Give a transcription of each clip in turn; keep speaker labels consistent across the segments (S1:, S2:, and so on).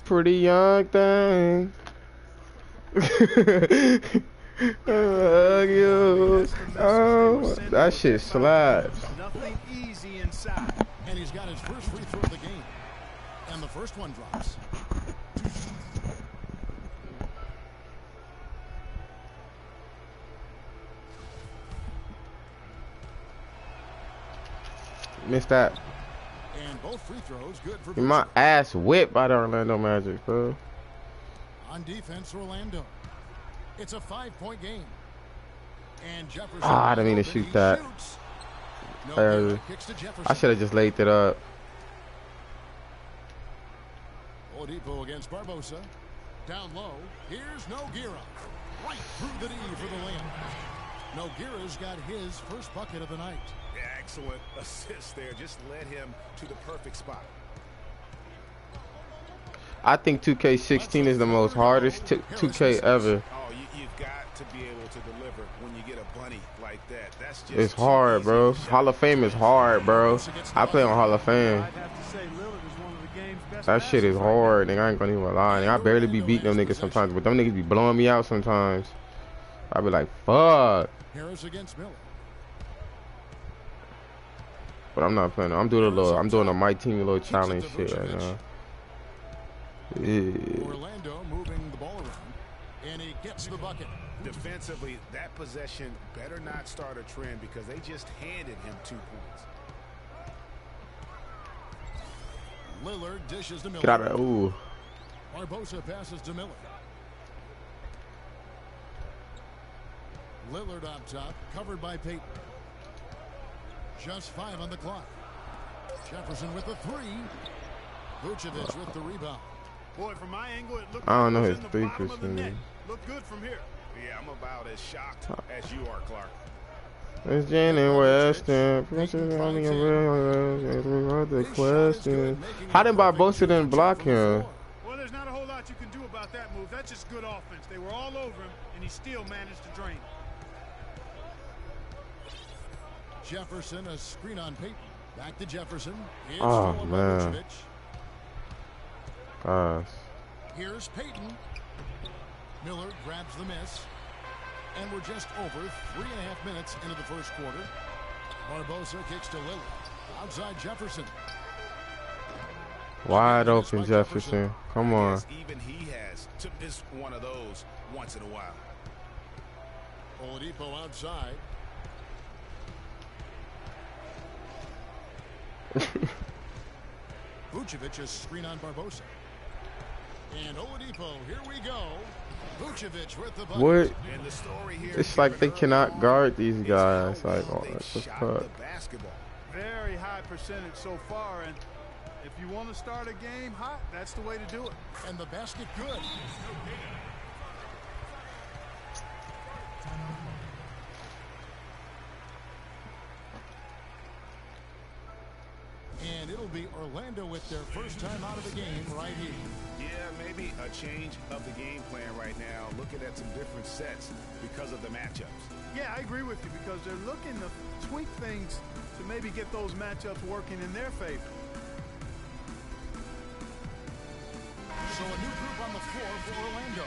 S1: Pretty young thing. You. Oh, that shit slaps.
S2: Nothing easy inside.
S3: And he's got his first free throw of the game. And the first one drops.
S1: Missed that.
S3: And both free throws good for
S1: My ass whipped by the Orlando Magic, bro.
S3: On defense, Orlando. It's a 5-point game. And Jefferson.
S1: Ah, I didn't mean to shoot that.
S3: No kicks to Jefferson.
S1: I should have just laid it up.
S3: Oladipo against Barbosa. Down low. Here's Nogueira. Right through the D for the layup. Nogueira's got his first bucket of the night.
S2: Excellent assist there. Just led him to the perfect spot.
S1: I think 2K16 is the most hardest 2K ever.
S2: Oh, you've got to be able to deliver when you get a bunny like that. That's just
S1: It's hard, bro. Hall of Fame is hard, bro. I play on Hall of Fame. That shit is hard, nigga. I ain't gonna even lie. Nigga, I barely be beating them niggas sometimes, but them niggas be blowing me out sometimes. I be like, fuck.
S3: Harris against Miller.
S1: But I'm not playing. I'm doing a my team little challenge shit right now. Yeah.
S3: Orlando moving the ball around, and he gets the bucket.
S2: Defensively, that possession better not start a trend because they just handed him 2 points.
S3: Lillard dishes to Miller.
S1: Get out of there. Ooh.
S3: Barbosa passes to Miller. Lillard on top, covered by Payton. Just 5 on the clock. Jefferson with the 3. Vucevic with the rebound.
S2: Boy, from my angle, it looked
S1: I don't know
S2: like
S1: his
S2: it was in the bottom of the
S1: 3%.
S2: net. Look good from here. Yeah, I'm about as shocked as you are, Clark.
S1: It's Jalen Weston. The question. How did Barbosa didn't block him?
S2: Well, there's not a whole lot you can do about that move. That's just good offense. They were all over him, and he still managed to drain.
S3: Jefferson, a screen on Payton. Back to Jefferson. It's
S1: Oh,
S3: stolen
S1: man.
S3: by Vucevic.
S1: Gosh.
S3: Here's Payton. Miller grabs the miss. And we're just over 3.5 minutes into the first quarter. Barbosa kicks to Lillard. Outside Jefferson.
S1: Wide open Jefferson. Come on.
S2: Even he has to miss one of those once in a while.
S3: Oladipo outside. Vucevic is screen on Barbosa. And Oladipo, here we go. Vucevic with the bucket.
S1: What?
S2: And the story here,
S1: It's like they cannot guard these guys. Like, oh,
S2: they
S1: that's the
S2: shot
S1: fuck.
S2: the basketball.
S4: Very high percentage so far, and if you want to start a game hot, that's the way to do it.
S3: And the basket good. And it'll be Orlando with their first time out of the game right here.
S2: Yeah, maybe a change of the game plan right now, looking at some different sets because of the matchups.
S4: Yeah, I agree with you because they're looking to tweak things to maybe get those matchups working in their favor.
S3: So a new group on the floor for Orlando.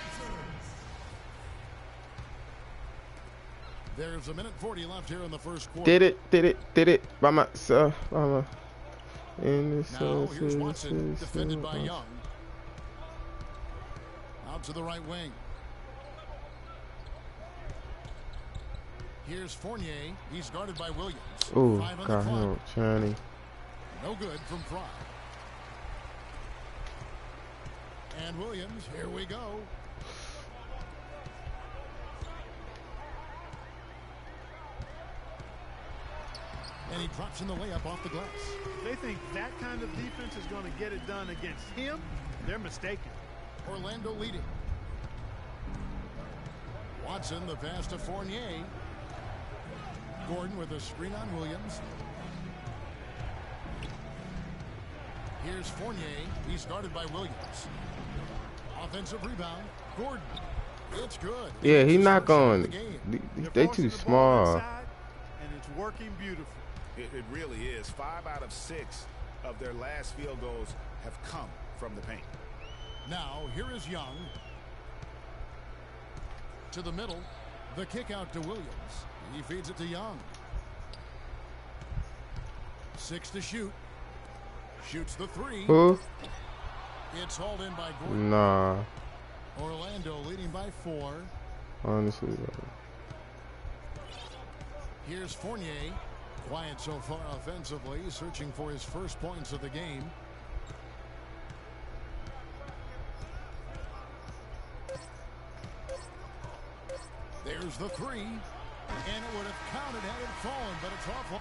S3: There's 1:40 left here in the first quarter.
S1: Did it by myself.
S3: Now here's Watson, defended by Young. Out to the right wing. Here's Fournier. He's guarded by Williams.
S1: Ooh,
S3: 5 on
S1: got
S3: the clock.
S1: him, Channy.
S3: No good from Fry. And Williams, here we go. And he drops in the layup off the glass.
S4: If they think that kind of defense is going to get it done against him, they're mistaken.
S3: Orlando leading. Watson, the pass to Fournier. Gordon with a screen on Williams. Here's Fournier. He's guarded by Williams. Offensive rebound. Gordon. It's good.
S1: Yeah, he not going.
S4: They're
S1: They
S4: forcing
S1: too
S4: the ball
S1: small.
S4: inside, and it's working beautifully.
S2: It really is. 5 out of 6 of their last field goals have come from the paint.
S3: Now, here is Young. To the middle. The kick out to Williams. He feeds it to Young. 6 to shoot. Shoots the 3.
S1: Who?
S3: It's hauled in by Gordon.
S1: Nah.
S3: Orlando leading by 4.
S1: Honestly.
S3: Here's Fournier. Quiet so far offensively, searching for his first points of the game. There's the 3. And it would have counted had it fallen, but it's awful.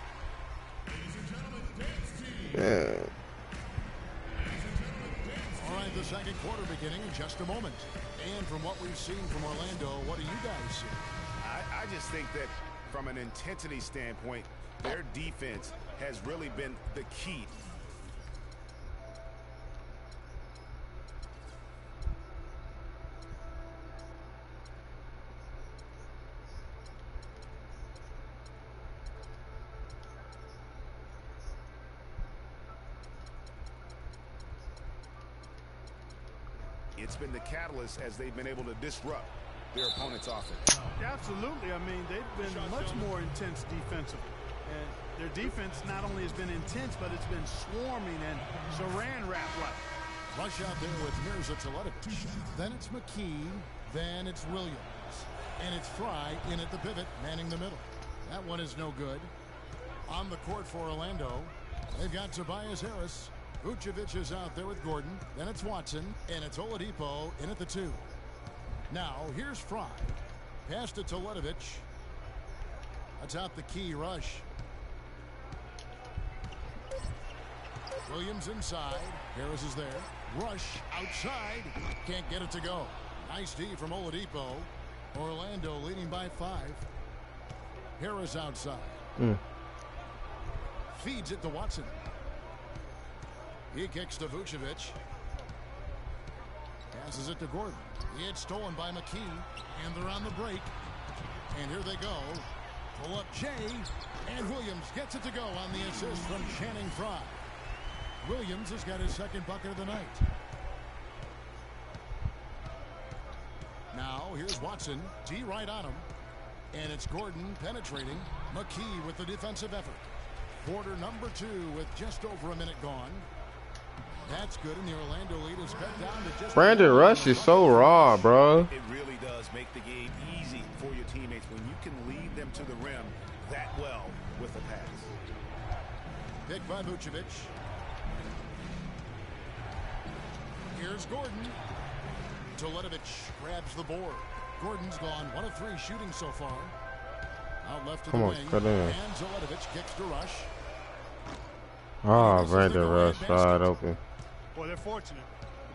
S1: Yeah.
S3: All right, the second quarter beginning in just a moment. And from what we've seen from Orlando, what do you guys see?
S2: I just think that from an intensity standpoint, their defense has really been the key. It's been the catalyst as they've been able to disrupt their opponent's offense.
S4: Absolutely. I mean, they've been much more intense defensively. And their defense not only has been intense, but it's been swarming and saran wrap-like.
S3: Rush out there with Mirza Teletovic. Then it's McKee. Then it's Williams. And it's Fry in at the pivot, manning the middle. That one is no good. On the court for Orlando, they've got Tobias Harris. Vucevic is out there with Gordon. Then it's Watson. And it's Oladipo in at the 2. Now, here's Fry. Pass to Teletovic. Atop the key rush. Williams inside. Harris is there. Rush outside. Can't get it to go. Nice D from Oladipo. Orlando leading by 5. Harris outside. Feeds it to Watson. He kicks to Vucevic. Passes it to Gordon. It's stolen by McKee. And they're on the break. And here they go. Pull up Jay. And Williams gets it to go on the assist from Channing Frye. Williams has got his second bucket of the night. Now here's Watson. D right on him. And it's Gordon penetrating. McKee with the defensive effort. Quarter number 2 with just over a minute gone. That's good, and the Orlando lead is cut down to just...
S1: Brandon Rush is so raw, bro.
S2: It really does make the game easy for your teammates when you can lead them to the rim that well with a pass.
S3: Pick by Vucevic. Here's Gordon. Teletovic grabs the board. Gordon's gone 1 of 3 shooting so far. Out left to the wing.
S1: Cut in.
S3: And Teletovic kicks to Rush.
S1: Oh, Brandon Rush wide open.
S4: Boy, they're fortunate.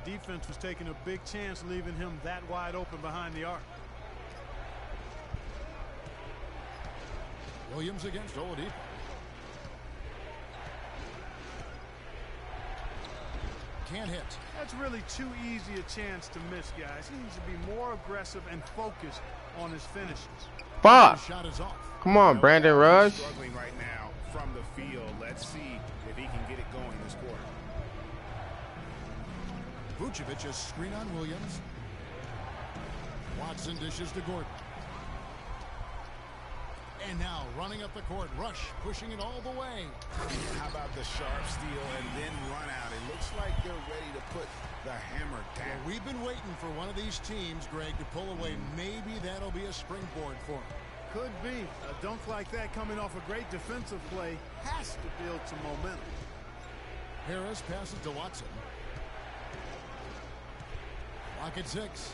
S4: The defense was taking a big chance leaving him that wide open behind the arc.
S3: Williams against Oladipo. Can't hit.
S4: That's really too easy a chance to miss, guys. He needs to be more aggressive and focused on his finishes.
S1: Fuck!
S3: Shot is off.
S1: Come on, Brandon Rush.
S2: Struggling right now from the field. Let's see if he can get it going this quarter.
S3: Vucevic a screen on Williams. Watson dishes to Gordon. And now running up the court, Rush pushing it all the way.
S2: How about the sharp steal and then run out? It looks like they're ready to put the hammer down.
S3: Well, we've been waiting for one of these teams, Greg, to pull away. Maybe that'll be a springboard for them.
S4: Could be. A dunk like that coming off a great defensive play has to build some momentum.
S3: Harris passes to Watson. Clock at 6.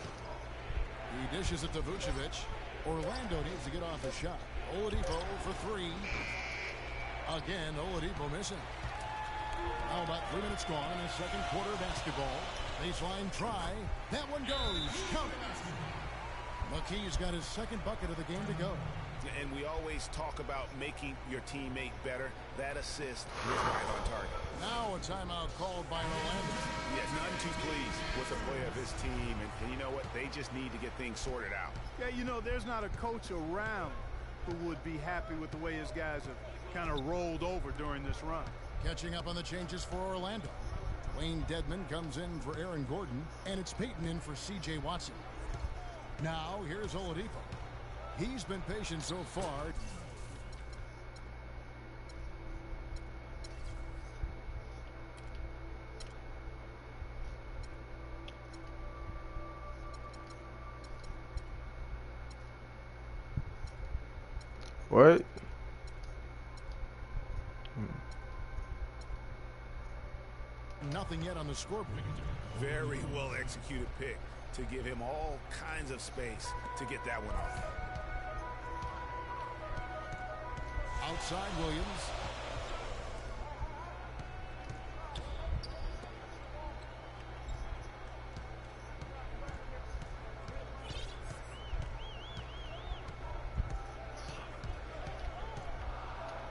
S3: He dishes it to Vucevic. Orlando needs to get off the shot. Oladipo for 3. Again, Oladipo missing. Now about 3 minutes gone in the second quarter of basketball. Baseline try. That one goes. Count it. McKee's got his second bucket of the game to go.
S2: And we always talk about making your teammate better. That assist was right on target.
S3: Now a timeout called by Orlando.
S2: Yes, none too pleased with the play of his team. And you know what? They just need to get things sorted out.
S4: Yeah, you know, there's not a coach around who would be happy with the way his guys have kind of rolled over during this run.
S3: Catching up on the changes for Orlando. Wayne Dedman comes in for Aaron Gordon, and it's Payton in for C.J. Watson. Now, here's Oladipo. He's been patient so far.
S1: What?
S3: Nothing yet on the scoreboard.
S2: Very well executed pick to give him all kinds of space to get that one off.
S3: Outside Williams.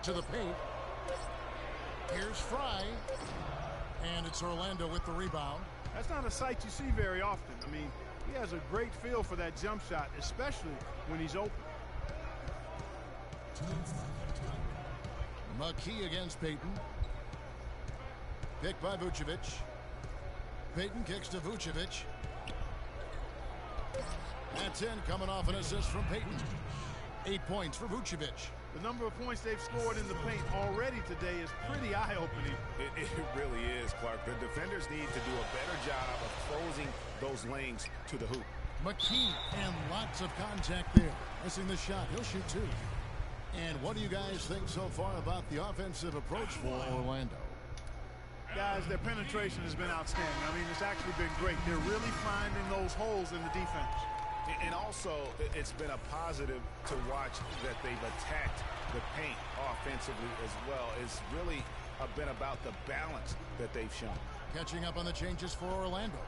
S3: To the paint. Here's Fry. And it's Orlando with the rebound.
S4: That's not a sight you see very often. I mean, he has a great feel for that jump shot, especially when he's open.
S3: McKee against Payton. Picked by Vucevic. Payton kicks to Vucevic. That's in, coming off an assist from Payton. 8 points for Vucevic.
S4: The number of points they've scored in the paint already today is pretty eye-opening.
S2: It really is, Clark. The defenders need to do a better job of closing those lanes to the hoop.
S3: McKee, and lots of contact there. Missing the shot. He'll shoot two. And what do you guys think so far about the offensive approach for Orlando?
S4: Guys, their penetration has been outstanding. I mean, it's actually been great. They're really finding those holes in the defense.
S2: And also, it's been a positive to watch that they've attacked the paint offensively as well. It's really been about the balance that they've shown.
S3: Catching up on the changes for Orlando.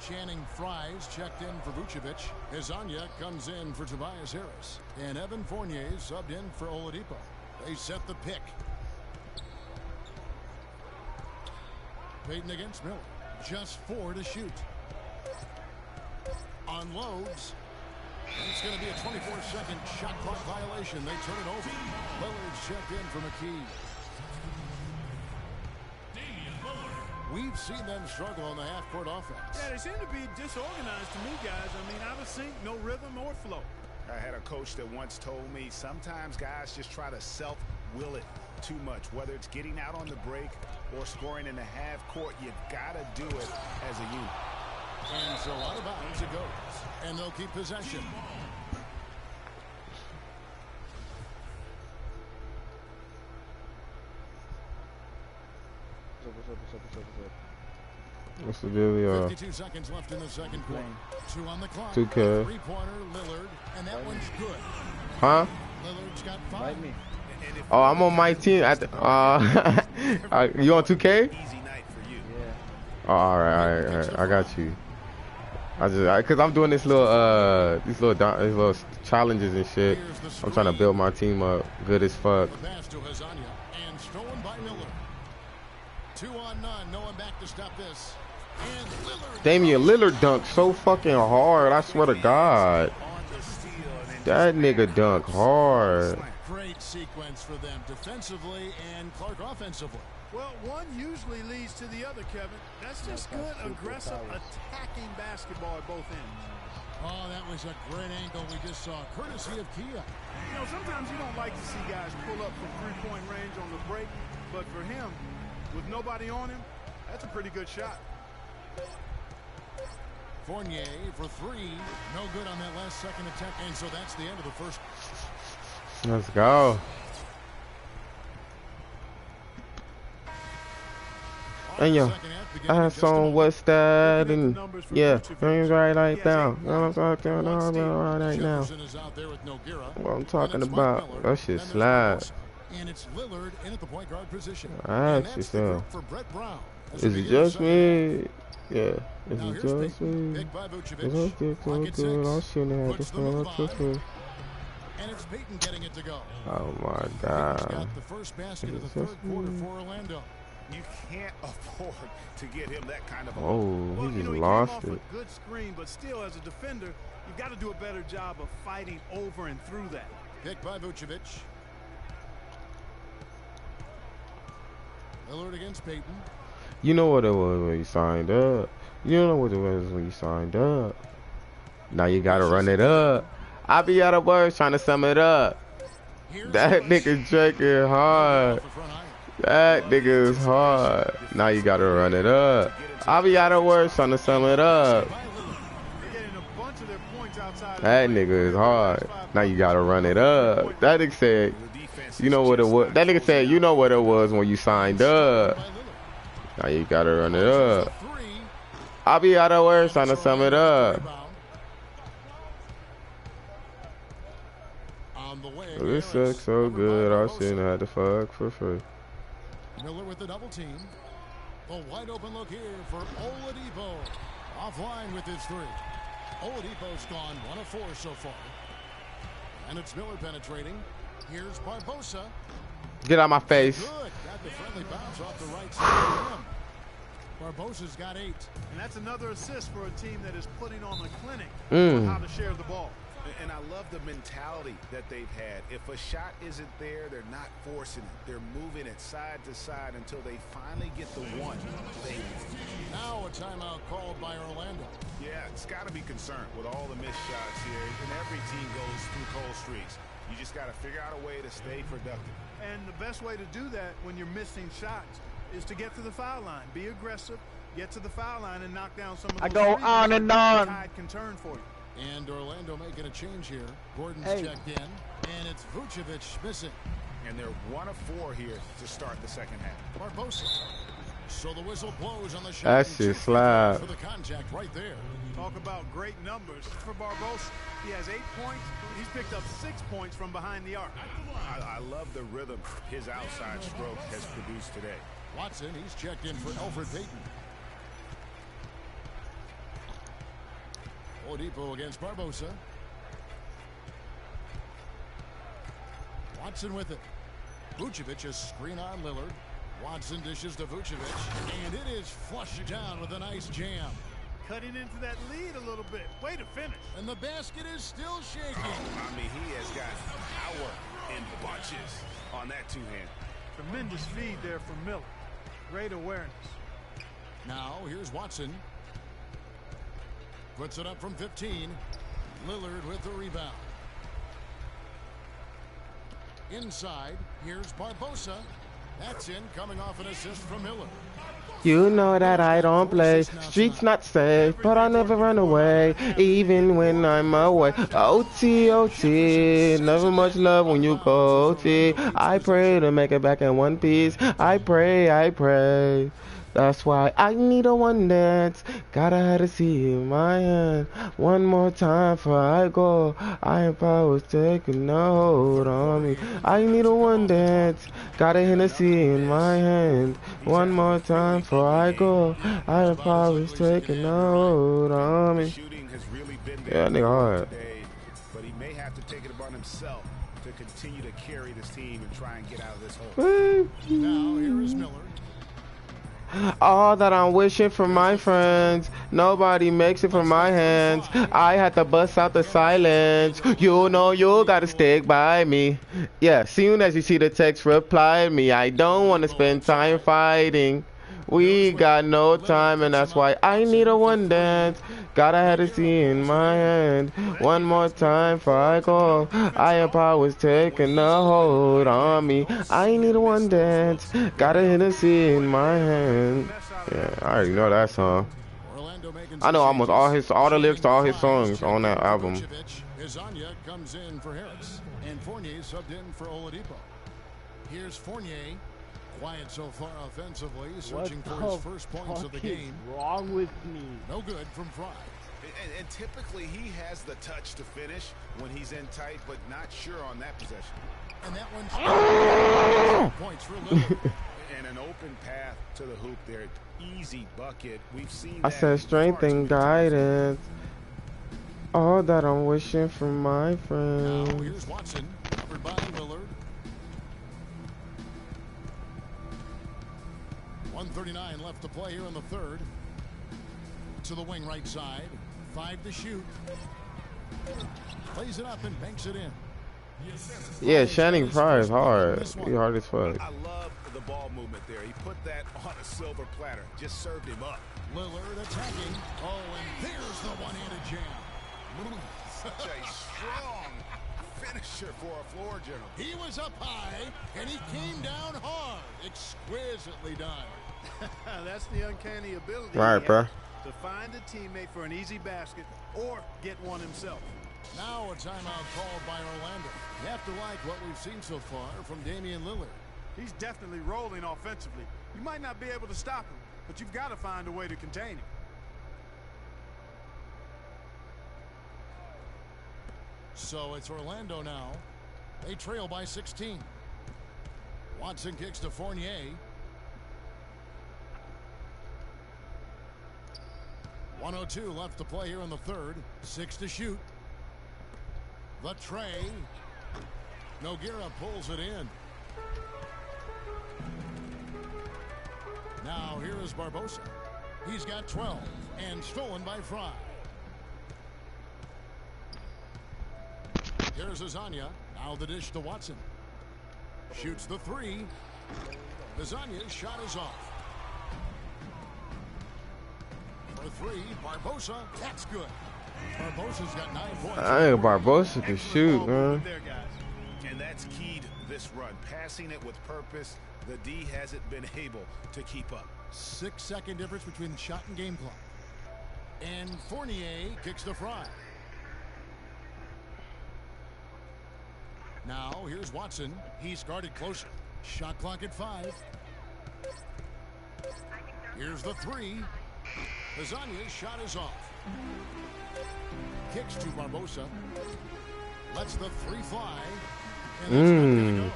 S3: Channing Fries checked in for Vucevic. Hezonja comes in for Tobias Harris. And Evan Fournier subbed in for Oladipo. They set the pick. Payton against Miller. Just 4 to shoot. Unloads. And it's going to be a 24-second shot clock violation. They turn it over. Lillard's checked in for McKee. We've seen them struggle on the half-court offense.
S4: Yeah, they seem to be disorganized to me, guys. I mean, out of sync, no rhythm or flow.
S2: I had a coach that once told me sometimes guys just try to self-will it too much. Whether it's getting out on the break or scoring in the half-court, you got to do it as a unit.
S3: And so out of bounds it goes. And they'll keep possession.
S1: What's the deal,
S3: 52 seconds left in the second quarter. 2 on the clock.
S1: 2K.
S3: Three-pointer, Lillard, and that one's good.
S1: Huh?
S3: Lillard's got 5.
S1: Oh, I'm on my team. You on 2K?
S2: Easy night for you.
S1: Oh, all right. I got you. Cause I'm doing these little challenges and shit. I'm trying to build my team up good as fuck.
S3: The pass to Hezonja and stolen by Miller. 2 on none. No one back to stop this. And Lillard.
S1: Damian Lillard dunked so fucking hard. I swear to God. That nigga dunked hard.
S3: Great sequence for them defensively and Clark offensively.
S4: Well, one usually leads to the other, Kevin. That's just good, aggressive, attacking basketball at both ends.
S3: Oh, that was a great angle we just saw, courtesy of Kia.
S4: You know, sometimes you don't like to see guys pull up from three-point range on the break, but for him, with nobody on him, that's a pretty good shot.
S3: Fournier for 3. No good on that last second attempt, and so that's the end of the first.
S1: Let's go. And yo, I saw what's that, and yeah, things right like that. You know what I'm talking about right now. What I'm talking about, that shit slide.
S3: And it's Lillard in at the point guard position.
S1: Actually, so
S3: for Brett Brown.
S1: Is it just me? Yeah, is
S3: Now
S1: it
S3: here's
S1: just me?
S3: Pick by Vucevic.
S1: It's okay,
S3: Pocket
S1: good. I
S3: six.
S1: shouldn't have
S3: Puts
S1: to
S3: them in the
S1: fall
S3: bottom.
S1: to.
S3: And it's Payton getting it to go.
S1: Oh my
S3: Payton's
S1: God.
S3: got the first basket of the third quarter for Orlando.
S2: You can't afford to get him that kind of a
S1: Oh,
S4: Well,
S1: he
S4: you
S1: just
S4: know, he
S1: lost
S4: came
S1: it.
S4: off a good screen, but still, as a defender, you've got to do a better job of fighting over and through that.
S3: Picked by Vucevic. Lillard against Payton.
S1: You know what it was when you signed up. You know what it was when you signed up. Now you gotta run it up. I be out of words trying to sum it up. That nigga drinking hard. That nigga is hard. Now you gotta run it up. I be out of words trying to sum it up. That nigga is hard. Now you gotta run it up. That nigga said, you know what it was. That nigga said, you know what it was when you signed up. Now you gotta run it up. I'll be out of words trying to sum it up. This sucks so good, I shouldn't have to fuck for free.
S3: Miller with the double team. The wide open look here for Oladipo. Offline with his three. Oladipo's gone 1 of 4 so far. And it's Miller penetrating. Here's Barbosa.
S1: Get out my face.
S3: Good. Got the friendly bounce off the right side of him. Barbosa's got 8.
S4: And that's another assist for a team that is putting on a clinic on how to share the ball.
S2: And I love the mentality that they've had. If a shot isn't there, they're not forcing it. They're moving it side to side until they finally get the one.
S3: Now a timeout called by Orlando.
S2: Yeah, it's got to be concerned with all the missed shots here. And every team goes through cold streaks. You just got to figure out a way to stay productive.
S4: And the best way to do that when you're missing shots is to get to the foul line. Be aggressive, get to the foul line, and knock down some of those.
S5: I go on and on.
S4: The tide can turn for you.
S3: And Orlando making a change here. Gordon's checked in, and it's Vucevic missing.
S2: And they're 1 of 4 here to start the second half.
S3: Barbosa. So the whistle blows on the shot.
S1: That's just slap.
S3: For the contact right there.
S4: Talk about great numbers for Barbosa. He has 8 points. He's picked up 6 points from behind the arc.
S2: I love the rhythm his outside stroke has produced today.
S3: Watson, he's checked in for Elfrid Payton. Oladipo against Barbosa. Watson with it. Vucevic is screen on Lillard. Watson dishes to Vucevic, and it is flushed down with a nice jam.
S4: Cutting into that lead a little bit. Way to finish.
S3: And the basket is still shaking.
S2: I mean, he has got power in bunches on that two-hand.
S4: Tremendous feed there from Miller. Great awareness.
S3: Now, here's Watson. Puts it up from 15. Lillard with the rebound. Inside, here's Barbosa. That's in, coming off an assist from Miller.
S1: You know that I don't play. Streets not safe, but I never run away, even when I'm away. OT, OT, never much love when you go OT. I pray to make it back in one piece. I pray, I pray. That's why I need a one dance. Gotta have to see in my hand. One more time before I go. I am powers taking a hold on me. I need a one dance. Got a Hennessy in my hand. One more time before I go. I am powers taking a hold on me. Yeah, nigga hard.
S2: But he may have to take it upon himself to continue to carry this team and try and get out of this hole.
S3: Now here is Miller.
S1: All that I'm wishing for my friends, nobody makes it from my hands. I had to bust out the silence. You know you gotta stick by me. Yeah, soon as you see the text, reply me. I don't want to spend time fighting. We got no time, and that's why I need a one dance. Gotta have to see in my hand. One more time before I go. Higher powers taking a hold on me. I need a one dance. Gotta hit a see in my hand. Yeah, I already know that song. I know almost all the lyrics to all his songs on that album.
S3: Hezonja comes in for Harris, and Fournier subbed in for Oladipo. Here's Fournier. Quiet so far offensively, searching for his first points of the game.
S5: What's wrong with me?
S3: No good from Fry.
S2: And typically he has the touch to finish when he's in tight, but not sure on that possession.
S3: And that one's points for Lillard.
S2: And an open path to the hoop there. Easy bucket. We've seen
S1: I said strength and guidance. All that I'm wishing for my friends.
S3: Now here's Watson, covered by Lillard. 1:39 left to play here in the third. To the wing right side. 5 to shoot. Plays it up and banks it in.
S1: Yeah, Channing Frye is hard. He hard as fuck.
S2: I love the ball movement there. He put that on a silver platter. Just served him up.
S3: Lillard attacking. Oh, and there's the one-handed jam.
S2: Such a strong finisher for a floor general.
S3: He was up high, and he came down hard. Exquisitely done.
S4: That's the uncanny ability.
S1: Right, bro.
S4: To find a teammate for an easy basket or get one himself.
S3: Now a timeout called by Orlando. You have to like what we've seen so far from Damian Lillard.
S4: He's definitely rolling offensively. You might not be able to stop him, but you've got to find a way to contain him.
S3: So it's Orlando now. They trail by 16. Watson kicks to Fournier. .102 left to play here in the third. 6 to shoot. The tray. Nogueira pulls it in. Now here is Barbosa. He's got 12 and stolen by Frye. Here's Azania. Now the dish to Watson. Shoots the three. Azania's shot is off. For three, Barbosa. That's good. Barbosa's got 9 points.
S1: I think Barbosa can shoot, man.
S2: And that's keyed this run. Passing it with purpose. The D hasn't been able to keep up.
S3: 6-second difference between the shot and game clock. And Fournier kicks to Frye. Now here's Watson. He's guarded closer. Shot clock at 5. Here's the three. Azania's shot is off. Kicks to Barbosa. Lets the three fly. And it's not gonna go.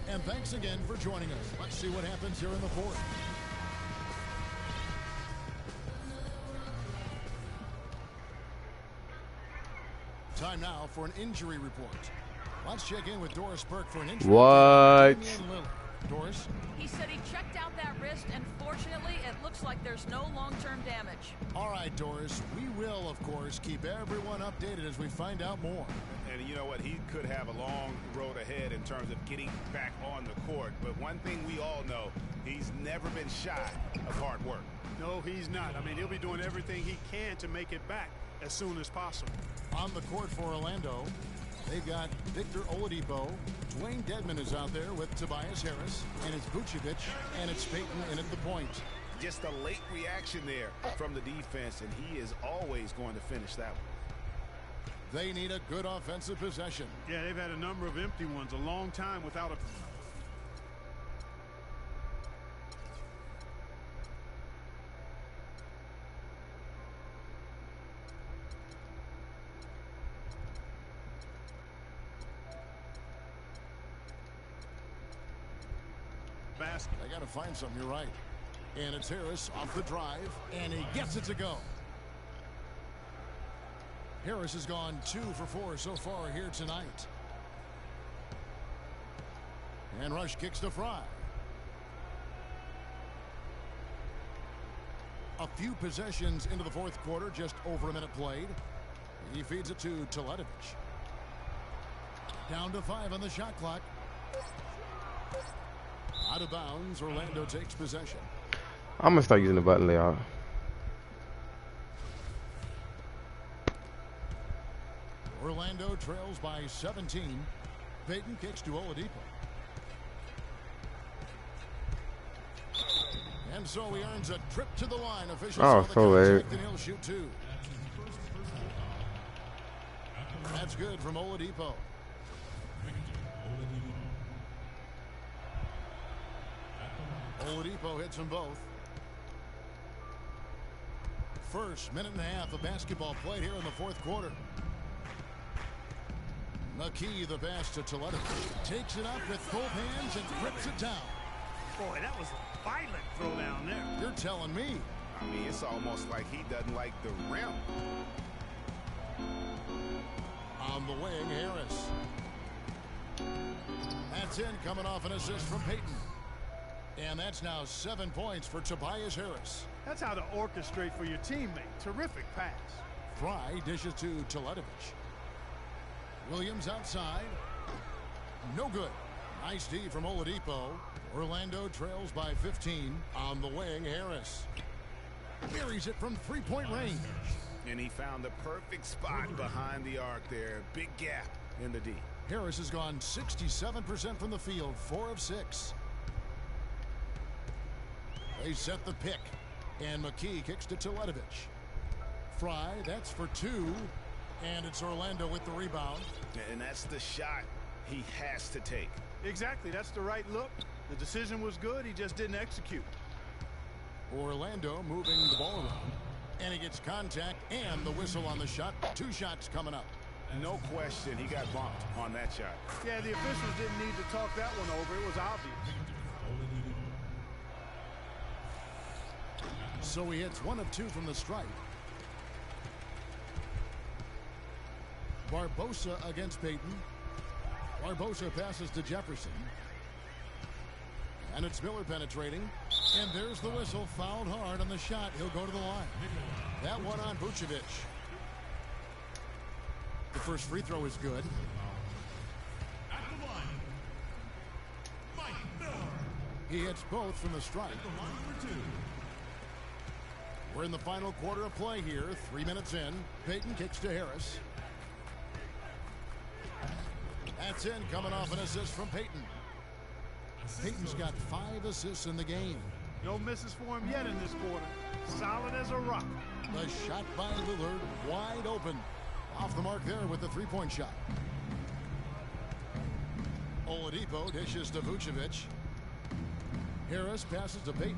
S3: And thanks again for joining us. Let's see what happens here in the fourth. Time now for an injury report. Let's check in with Doris Burke for an injury.
S1: What?
S3: Doris?
S6: He said he checked out that wrist, and fortunately, it looks like there's no long-term damage.
S3: All right, Doris. We will, of course, keep everyone updated as we find out more.
S2: And you know what? He could have a long road ahead in terms of getting back on the court. But one thing we all know, he's never been shy of hard work.
S4: No, he's not. I mean, he'll be doing everything he can to make it back as soon as possible.
S3: On the court for Orlando, they've got Victor Oladipo. Dwayne Dedmon is out there with Tobias Harris, and it's Vucevic, and it's Payton in at the point.
S2: Just a late reaction there from the defense, and he is always going to finish that one.
S3: They need a good offensive possession.
S4: Yeah, they've had a number of empty ones, a long time without a... basket.
S3: They got to find something. You're right. And it's Harris off the drive, and he gets it to go. Harris has gone 2 for 4 so far here tonight. And Rush kicks to Frye. A few possessions into the fourth quarter, just over a minute played. He feeds it to Teletovic. Down to 5 on the shot clock. Out of bounds, Orlando takes possession.
S1: I'm gonna start using the button layout.
S3: Orlando trails by 17. Payton kicks to Oladipo. And so he earns a trip to the line. Officials
S1: Oh, so late.
S3: And he'll shoot 2. That's good from Oladipo. Oladipo hits them both. First minute and a half of basketball played here in the fourth quarter. McKee, the pass to Toledo. Takes it up with both hands and grips it down.
S4: Boy, that was a violent throw down there.
S3: You're telling me.
S2: I mean, it's almost like he doesn't like the rim.
S3: On the wing, Harris. That's in, coming off an assist from Payton. And that's now 7 points for Tobias Harris.
S4: That's how to orchestrate for your teammate. Terrific pass.
S3: Fry dishes to Teletovic. Williams outside. No good. Nice D from Oladipo. Orlando trails by 15 on the wing. Harris buries it from three-point range.
S2: And he found the perfect spot behind the arc there. Big gap in the D.
S3: Harris has gone 67% from the field, 4 of 6. They set the pick, and McKee kicks to Teletovic. Fry, that's for 2, and it's Orlando with the rebound.
S2: And that's the shot he has to take.
S4: Exactly, that's the right look. The decision was good, he just didn't execute.
S3: Orlando moving the ball around, and he gets contact and the whistle on the shot. 2 shots coming up.
S2: No question, he got bumped on that shot.
S4: Yeah, the officials didn't need to talk that one over. It was obvious.
S3: So he hits 1 of 2 from the stripe. Barbosa against Payton. Barbosa passes to Jefferson. And it's Miller penetrating. And there's the whistle. Fouled hard on the shot. He'll go to the line. That one on Vucevic. The first free throw is good.
S7: At the line, Mike Miller.
S3: He hits both from the stripe.
S7: Line for 2.
S3: We're in the final quarter of play here. 3 minutes in. Payton kicks to Harris. That's in, coming off an assist from Payton. Payton's got 5 assists in the game.
S4: No misses for him yet in this quarter. Solid as a rock.
S3: The shot by Lillard, wide open. Off the mark there with the three-point shot. Oladipo dishes to Vucevic. Harris passes to Payton.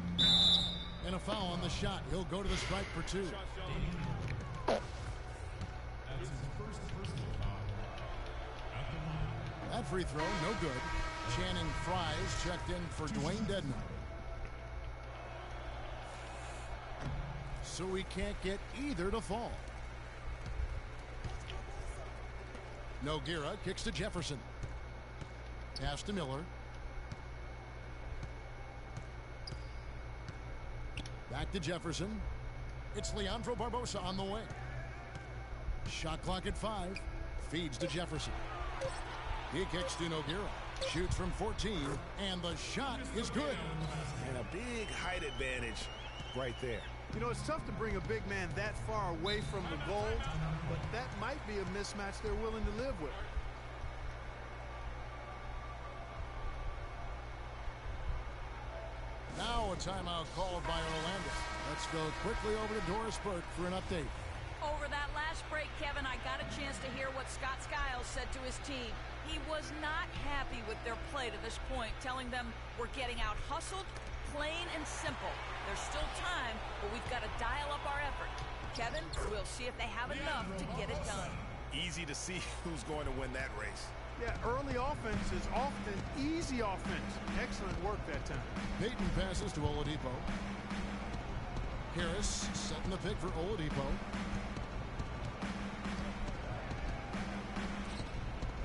S3: And a foul on the shot. He'll go to the stripe for 2. That free throw, no good. Channing Fries checked in for Dwayne Dedman. So we can't get either to fall. Nogueira kicks to Jefferson. Pass to Miller. Back to Jefferson. It's Leandro Barbosa on the wing. Shot clock at 5. Feeds to Jefferson. He kicks to Nogueira. Shoots from 14, and the shot is good.
S2: And a big height advantage right there.
S4: You know, it's tough to bring a big man that far away from the goal, but that might be a mismatch they're willing to live with.
S3: Now a timeout called by Orlando. Let's go quickly over to Doris Burke for an update.
S6: Over that last break, Kevin, I got a chance to hear what Scott Skiles said to his team. He was not happy with their play to this point, telling them we're getting out hustled, plain and simple. There's still time, but we've got to dial up our effort. Kevin, we'll see if they have enough to get it done.
S2: Easy to see who's going to win that race.
S4: Yeah, early offense is often easy offense. Excellent work that time.
S3: Payton passes to Oladipo. Harris setting the pick for Oladipo.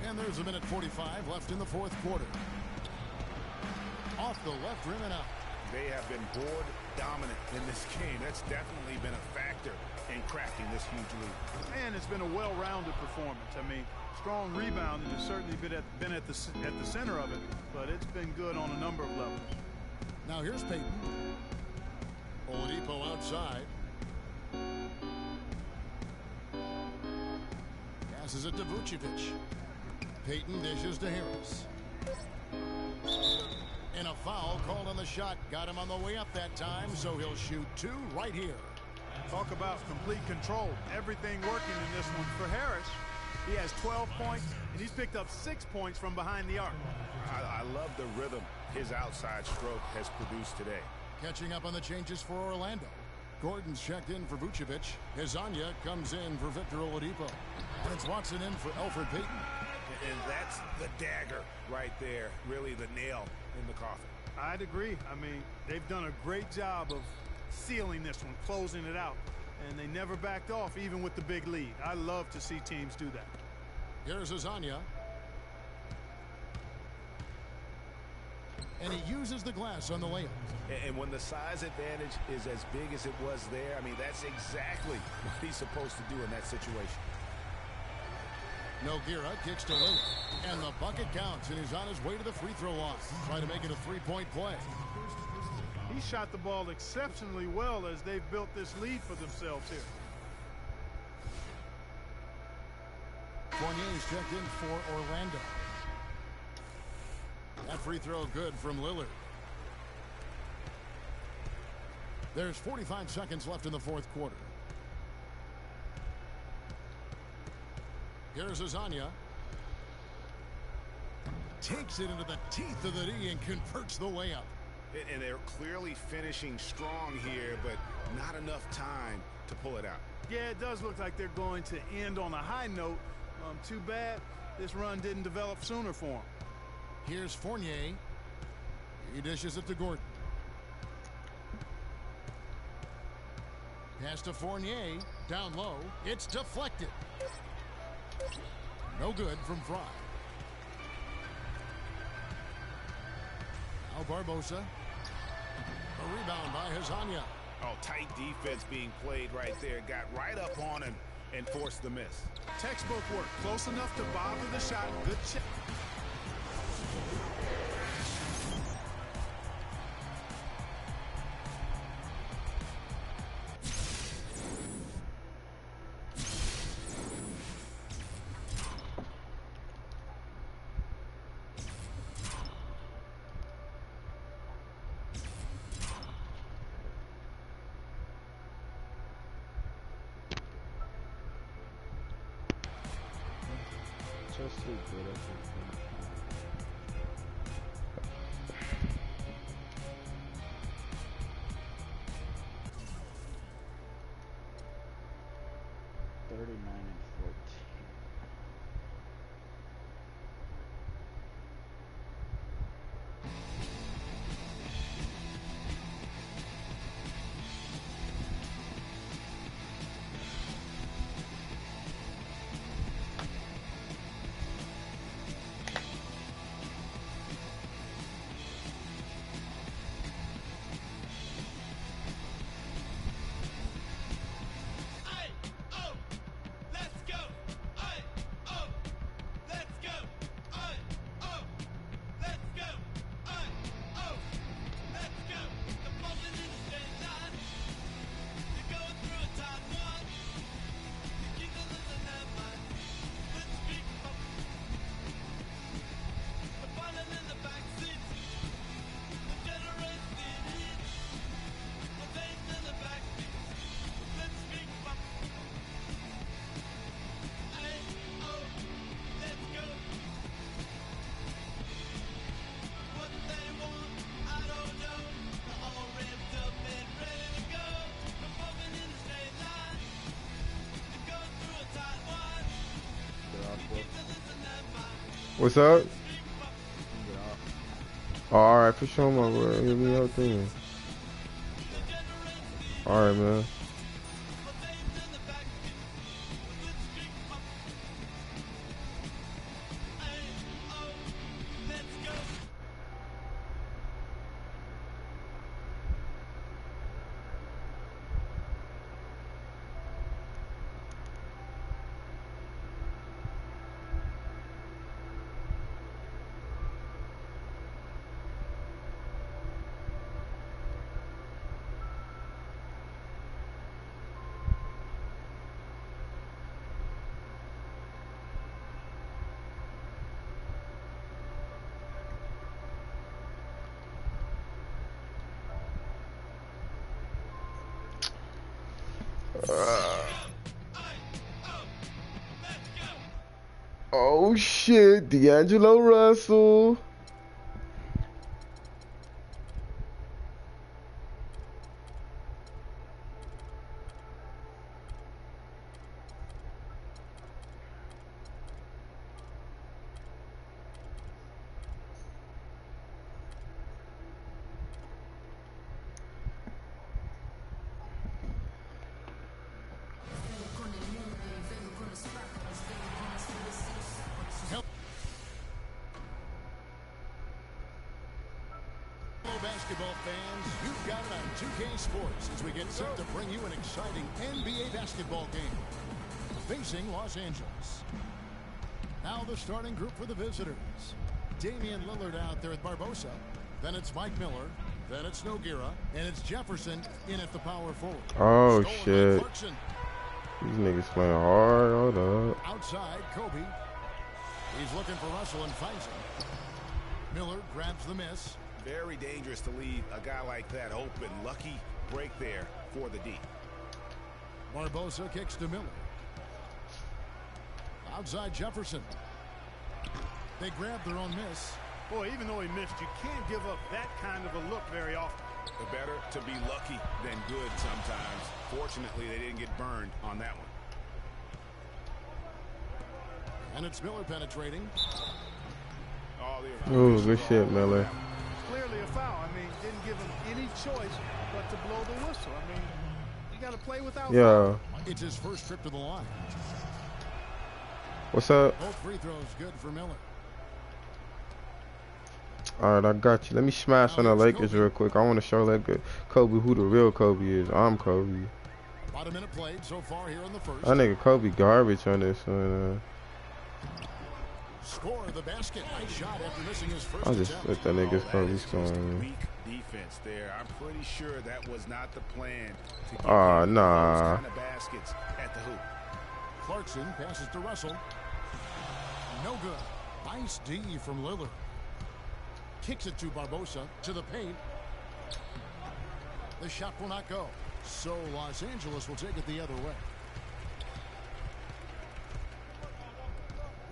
S3: And there's a minute 45 left in the 4th quarter. Off the left rim and out.
S2: They have been board dominant in this game. That's definitely been a factor in cracking this huge lead.
S4: And it's been a well-rounded performance. I mean, strong rebounding has certainly been at the center of it, but it's been good on a number of levels.
S3: Now here's Payton. Oladipo outside. Passes it to Vucevic. Payton dishes to Harris. And a foul called on the shot. Got him on the way up that time, so he'll shoot 2 right here.
S4: Talk about complete control. Everything working in this one for Harris. He has 12 points, and he's picked up 6 points from behind the arc.
S2: I love the rhythm his outside stroke has produced today.
S3: Catching up on the changes for Orlando. Gordon's checked in for Vucevic. Hezonja comes in for Victor Oladipo. And it's Watson in for Elfrid Payton.
S2: And that's the dagger right there. Really the nail in the coffin.
S4: I'd agree. I mean, they've done a great job of sealing this one, closing it out. And they never backed off, even with the big lead. I love to see teams do that.
S3: Here's Hezonja. And he uses the glass on the layup.
S2: And when the size advantage is as big as it was there, I mean, that's exactly what he's supposed to do in that situation.
S3: Nogueira kicks to Lillard. And the bucket counts, and he's on his way to the free throw line. Trying to make it a three-point play.
S4: He shot the ball exceptionally well as they've built this lead for themselves here.
S3: Fournier's checked in for Orlando. That free throw good from Lillard. There's 45 seconds left in the fourth quarter. Here's Azania. Takes it into the teeth of the D and converts the layup.
S2: And they're clearly finishing strong here, but not enough time to pull it out.
S4: Yeah, it does look like they're going to end on a high note. Too bad this run didn't develop sooner for him.
S3: Here's Fournier. He dishes it to Gordon. Pass to Fournier. Down low. It's deflected. No good from Fry. Now Barbosa. A rebound by Azania.
S2: Oh, tight defense being played right there. Got right up on him and forced the miss.
S4: Textbook work. Close enough to bother the shot. Good check.
S1: Just too good, I think. What's up? Oh, alright, for sure, my bro. Hit me up then. Alright, man. Oh shit, D'Angelo Russell.
S3: basketball fans, you've got it on 2K Sports as we get set to bring you an exciting NBA basketball game facing Los Angeles. Now the starting group for the visitors. Damian Lillard out there with Barbosa. Then it's Mike Miller. Then it's Nogueira. And it's Jefferson in at the power forward.
S1: Oh,
S3: Stolen by
S1: shit.
S3: Clarkson.
S1: These niggas playing hard. Hold up.
S3: Outside, Kobe. He's looking for Russell and finds him. Miller grabs the miss.
S2: Very dangerous to leave a guy like that open. Lucky break there for the D.
S3: Barbosa kicks to Miller. Outside Jefferson. They grab their own miss.
S4: Boy, even though he missed, you can't give up that kind of a look very often.
S2: Better to be lucky than good sometimes. Fortunately, they didn't get burned on that one.
S3: And it's Miller penetrating.
S1: Ooh, good shit, Miller.
S4: Clearly a foul. I mean, didn't give him any choice but to blow the whistle. I mean, you got to play without
S1: Yeah.
S3: It's his first trip to the line.
S1: What's up?
S3: Both free throws good for Miller.
S1: All right, I got you. Let me smash on the Lakers real quick. I want to show that good Kobe who the real Kobe is. I'm Kobe.
S3: About a minute played so far here in the first.
S1: That nigga Kobe garbage on this one.
S3: Score the basket. Nice shot after missing his first
S1: I just
S3: attempt.
S1: let that nigga's Kobe
S2: Just
S1: scoring.
S2: weak defense there. I'm pretty sure that was not the plan to get
S1: Aw,
S2: those
S1: nah.
S2: kind of baskets at the hoop.
S3: Clarkson passes to Russell. No good. Nice D from Lillard. Kicks it to Barbosa to the paint. The shot will not go. So Los Angeles will take it the other way.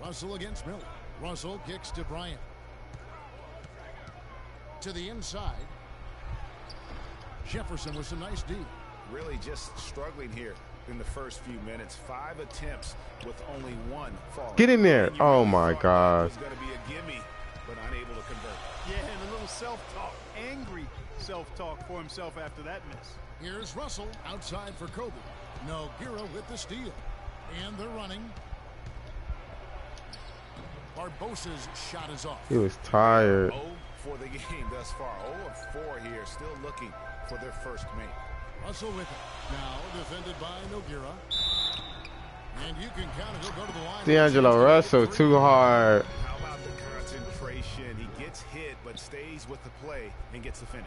S3: Russell against Miller. Russell kicks to Bryant. To the inside. Jefferson with some nice D.
S2: Really just struggling here in the first few minutes. 5 attempts with only 1 fall.
S1: Get in there.
S2: And you
S1: Oh
S2: really
S1: my
S2: thought
S1: God.
S2: It was going to be a gimme, but unable to convert.
S4: Yeah, and a little self-talk, angry self-talk for himself after that miss.
S3: Here's Russell outside for Kobe. Nogueira with the steal. And they're running. Barbosa's shot is off.
S1: He was tired.
S2: 0 for the game thus far. 0 of 4 here, still looking for their first make.
S3: Russell with it. Now defended by Nogueira. And you can count it. He'll go to the line.
S1: D'Angelo Russell too hard.
S2: How about the concentration? He gets hit, but stays with the play and gets the finish.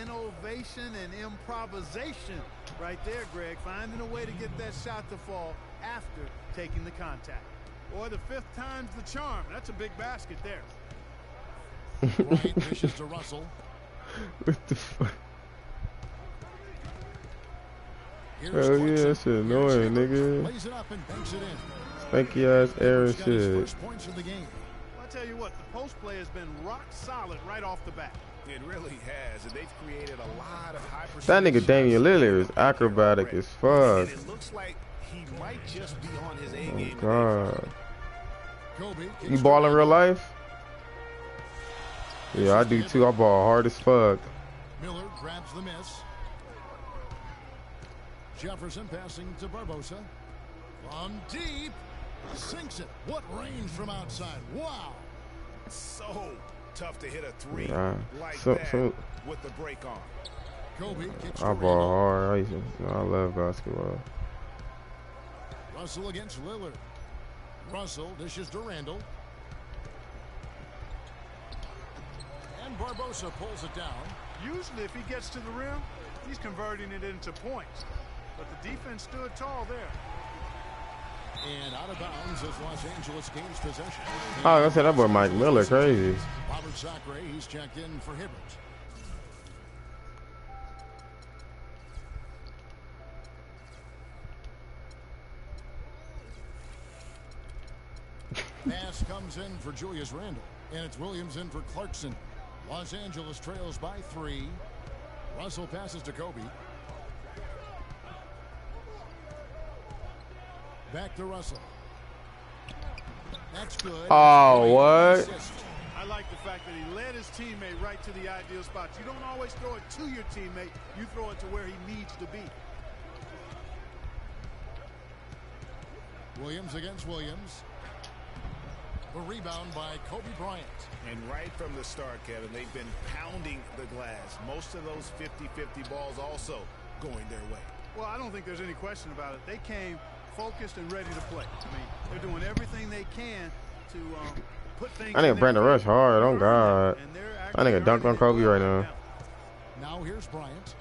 S4: Innovation and improvisation right there, Greg. Finding a way to get that shot to fall after taking the contact. Or the 5th time's the charm. That's a big basket there.
S3: Bryant dishes to Russell.
S1: What the fuck?
S3: Here's
S1: Hell yeah,
S3: Clarkson.
S1: that shit annoying,
S3: Here's
S1: nigga.
S3: Plays it up and banks it in.
S1: Stanky ass Aaron
S3: Got his
S1: shit.
S3: first points of the game.
S4: I'll tell you what, the post play has been rock solid right off the bat.
S2: It really has, and they've created a lot of high
S1: That nigga
S2: percentage
S1: Damian
S2: shots.
S1: Lillard is acrobatic as fuck.
S2: And it looks like he might just be on his A
S1: Oh
S2: game.
S1: God.
S3: Kobe
S1: You
S3: kicks
S1: ball
S3: to
S1: in real life? Yeah, I do too. I ball hard as fuck.
S3: Miller grabs the miss. Jefferson passing to Barbosa. From deep. Sinks it. What range from outside. Wow.
S2: So tough to hit a 3
S1: Yeah.
S2: like
S1: So-
S2: that
S1: so-
S2: with the break on.
S3: Kobe kicks to
S1: I ball
S3: Randall.
S1: hard. I love basketball.
S3: Russell against Lillard. Russell dishes to Randall. And Barbosa pulls it down.
S4: Usually if he gets to the rim, he's converting it into points. But the defense stood tall there.
S3: And out of bounds as Los Angeles gains possession.
S1: Oh, I said that boy Mike Miller crazy.
S3: Robert Sacre, he's checked in for Hibbert. Pass comes in for Julius Randle. And it's Williams in for Clarkson. Los Angeles trails by 3. Russell passes to Kobe. Back to Russell. That's good.
S1: Oh, what?
S3: Assist.
S4: I like the fact that he led his teammate right to the ideal spot. You don't always throw it to your teammate. You throw it to where he needs to be.
S3: Williams against Williams. The rebound by Kobe Bryant.
S2: And right from the start, Kevin, they've been pounding the glass. Most of those 50-50 balls also going their way.
S4: Well, I don't think there's any question about it. They came focused and ready to play. I mean, they're doing everything they can to put things.
S1: I think Brandon Rush hard. Oh God, I nigga dunked on Kobe right now.
S3: Now here's Bryant.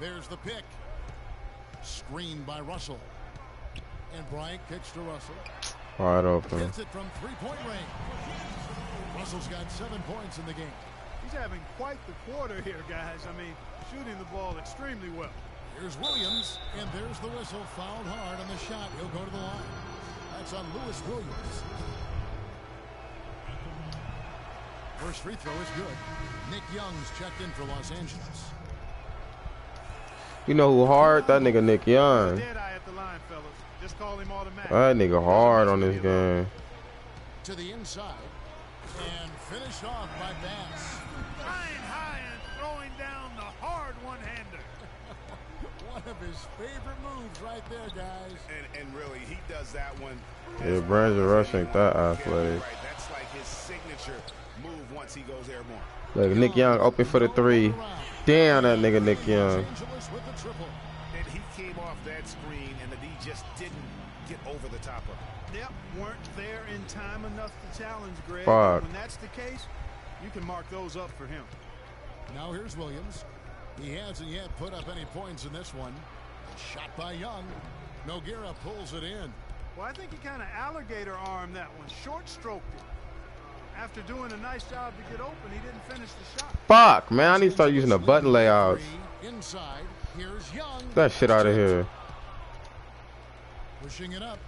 S3: There's the pick. Screened by Russell. And Bryant kicks to Russell.
S1: Wide open.
S3: Hits it from three-point range. Russell's got 7 points in the game.
S4: He's having quite the quarter here, guys. I mean, shooting the ball extremely well.
S3: Here's Williams, and there's the whistle. Fouled hard on the shot. He'll go to the line. That's on Lewis Williams. First free throw is good. Nick Young's checked in for Los Angeles.
S1: You know who hard? That nigga Nick Young.
S4: Dead eye at the line, fellas. Just call him automatic.
S1: That nigga hard on this game.
S3: To the inside. And finished off by Bass.
S4: Flying high and throwing down the hard one-hander.
S3: One of his favorite moves right there, guys.
S2: And really, he does that one.
S1: Yeah, Brandon Rush ain't that athletic.
S2: Right, that's like his signature move once he goes airborne.
S1: Look, Nick Young open for the three. Damn, that nigga Nick Young.
S2: And he came off that screen, and the D just didn't get over the top of it.
S4: Yep, weren't there in time enough to challenge Greg.
S1: Fuck.
S4: When that's the case, you can mark those up for him.
S3: Now here's Williams. He hasn't yet put up any points in this one. Shot by Young. Nogueira pulls it in.
S4: Well, I think he kind of alligator armed that one. Short stroked it. After doing a nice job to get open, he didn't finish the shot.
S1: Fuck, man, I need to start using the button layouts.
S3: Inside, here's Young.
S1: Get that shit out of here.
S3: Pushing it up.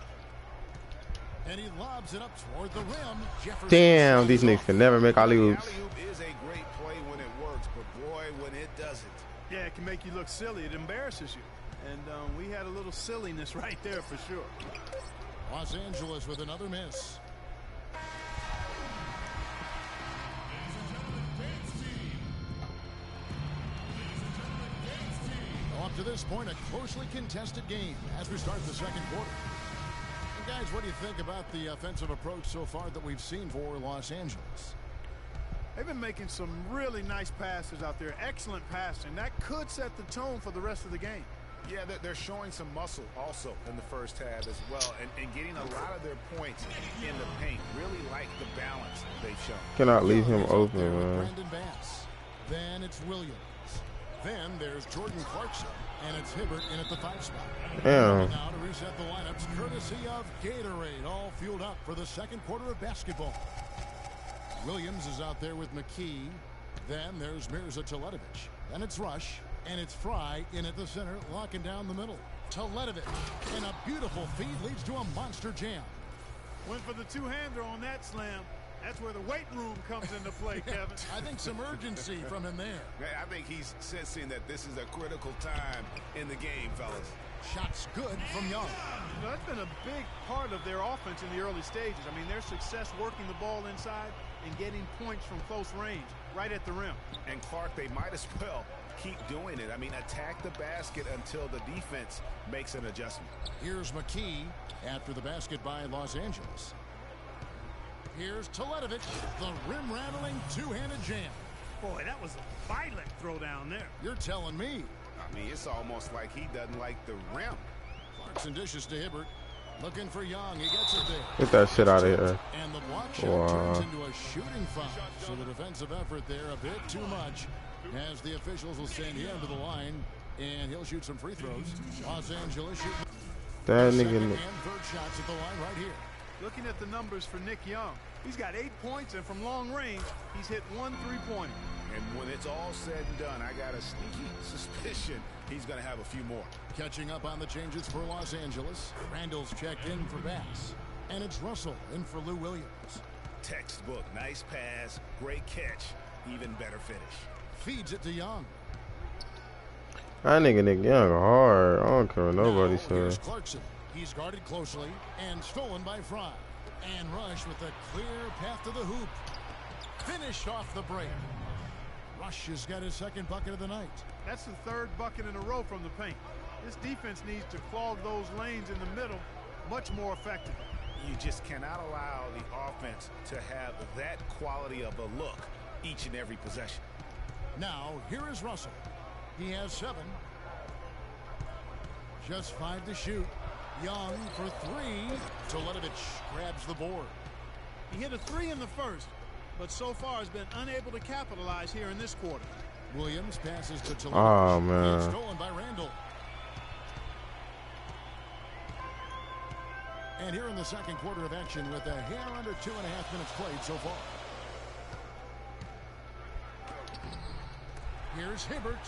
S3: And he lobs it up toward the rim. Jefferson.
S1: Damn, these niggas can never make alley-oops.
S2: Alley-oop is a great play when it works, but boy, when it doesn't.
S4: Yeah, it can make you look silly. It embarrasses you. And we had a little silliness right there for sure.
S3: Los Angeles with another miss. Up to this point, a closely contested game as we start the second quarter. And guys, what do you think about the offensive approach so far that we've seen for Los Angeles?
S4: They've been making some really nice passes out there. Excellent passing. That could set the tone for the rest of the game.
S2: Yeah, they're showing some muscle also in the first half as well, and getting a lot of their points in the paint. Really like the balance they've shown.
S1: Cannot leave him open, man.
S3: Brandon Bass. Then it's Williams. Then there's Jordan Clarkson, and it's Hibbert in at the 5 spot.
S1: Damn.
S3: Now to reset the lineups, courtesy of Gatorade, all fueled up for the second quarter of basketball. Williams is out there with McKee. Then there's Mirza Teletovic. Then it's Rush, and it's Fry in at the center, locking down the middle. Teletovic, and a beautiful feed leads to a monster jam.
S4: Went for the two-hander on that slam. That's where the weight room comes into play, Kevin.
S3: I think some urgency from him there.
S2: I think he's sensing that this is a critical time in the game, fellas.
S3: Shots good from Young.
S4: You know, that's been a big part of their offense in the early stages. I mean, their success working the ball inside and getting points from close range, right at the rim.
S2: And Clark, they might as well keep doing it. I mean, attack the basket until the defense makes an adjustment.
S3: Here's McKee after the basket by Los Angeles. Here's Teletovic, the rim-rattling two-handed jam.
S4: Boy, that was a violent throw down there.
S3: You're telling me.
S2: I mean, it's almost like he doesn't like the rim.
S3: Clarkson dishes to Hibbert. Looking for Young. He gets it there.
S1: Get that shit out of here.
S3: And the block shot turns into a shooting foul. So the defensive effort there a bit too much, as the officials will send him to the line, and he'll shoot some free throws. Los Angeles shooting
S1: That
S3: second
S1: nigga.
S3: and third shots at the line right here.
S4: Looking at the numbers for Nick Young, he's got 8 points, and from long range, he's hit 1 3-pointer.
S2: And when it's all said and done, I got a sneaky suspicion he's going to have a few more.
S3: Catching up on the changes for Los Angeles. Randall's checked in for Bass. And it's Russell in for Lou Williams.
S2: Textbook, nice pass, great catch, even better finish.
S3: Feeds it to Young.
S1: That nigga Nick Young hard. I don't care what nobody
S3: Here's
S1: says.
S3: Clarkson. He's guarded closely and stolen by Fry. And Rush with a clear path to the hoop. Finished off the break. Rush has got his second bucket of the night.
S4: That's the 3rd bucket in a row from the paint. This defense needs to clog those lanes in the middle much more effectively.
S2: You just cannot allow the offense to have that quality of a look each and every possession.
S3: Now, here is Russell. He has 7. Just 5 to shoot. Young for 3. Teletovic grabs the board.
S4: He hit a 3 in the first, but so far has been unable to capitalize here in this quarter.
S3: Williams passes to Teletovic.
S1: Oh, man.
S3: It's stolen by Randall. And here in the second quarter of action with a hair under 2.5 minutes played so far. Here's Hibbert.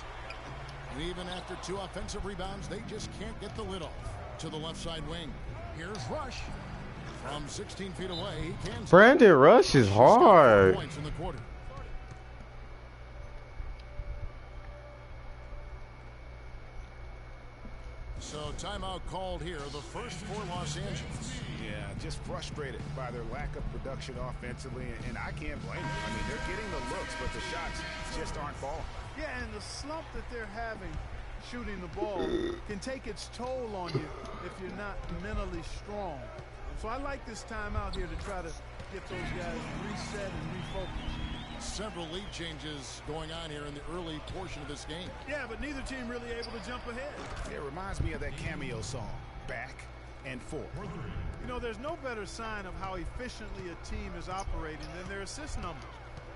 S3: And even after 2 offensive rebounds, they just can't get the lid off. To the left side wing. Here's Rush. From 16 feet away, he can.
S1: Brandon Rush is hard.
S3: Points in the quarter. So timeout called here, the first for Los Angeles.
S2: Yeah, just frustrated by their lack of production offensively, and I can't blame them. I mean, they're getting the looks, but the shots just aren't falling.
S4: Yeah, and the slump that they're having shooting the ball can take its toll on you if you're not mentally strong. So I like this timeout here to try to get those guys reset and refocused.
S3: Several lead changes going on here in the early portion of this game.
S4: Yeah, but neither team really able to jump ahead.
S2: It reminds me of that cameo song, Back and Forth.
S4: You know, there's no better sign of how efficiently a team is operating than their assist numbers.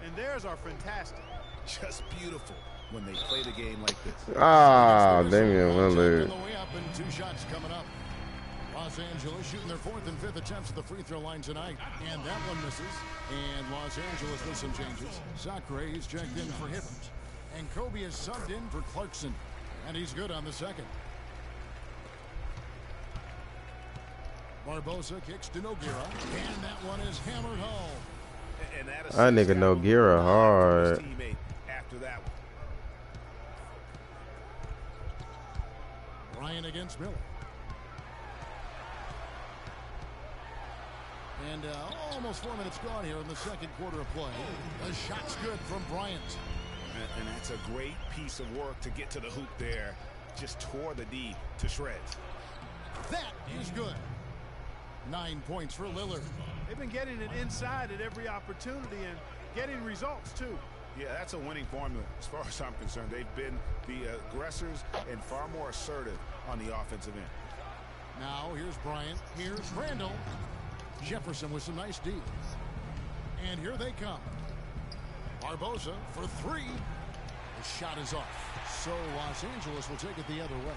S4: And theirs are fantastic.
S2: Just beautiful when they play the game like this.
S1: Ah, Damian Lillard.
S3: On the way up and 2 shots coming up. Los Angeles shooting their 4th and 5th attempts at the free throw line tonight. And that one misses. And Los Angeles with some changes. Sacre is checked in for Hibbert. And Kobe is subbed in for Clarkson. And he's good on the second. Barbosa kicks to Nogueira. And that one is hammered home.
S2: And
S1: that nigga Nogueira hard.
S2: After that one.
S3: Ryan against Miller. And almost 4 minutes gone here in the second quarter of play. The shot's good from Bryant.
S2: And that's a great piece of work to get to the hoop there. Just tore the D to shreds.
S3: That is good. 9 points for Lillard.
S4: They've been getting it inside at every opportunity and getting results, too.
S2: Yeah, that's a winning formula as far as I'm concerned. They've been the aggressors and far more assertive on the offensive end.
S3: Now, here's Bryant. Here's Randall. Jefferson with some nice D. And here they come. Barbosa for 3. The shot is off. So Los Angeles will take it the other way.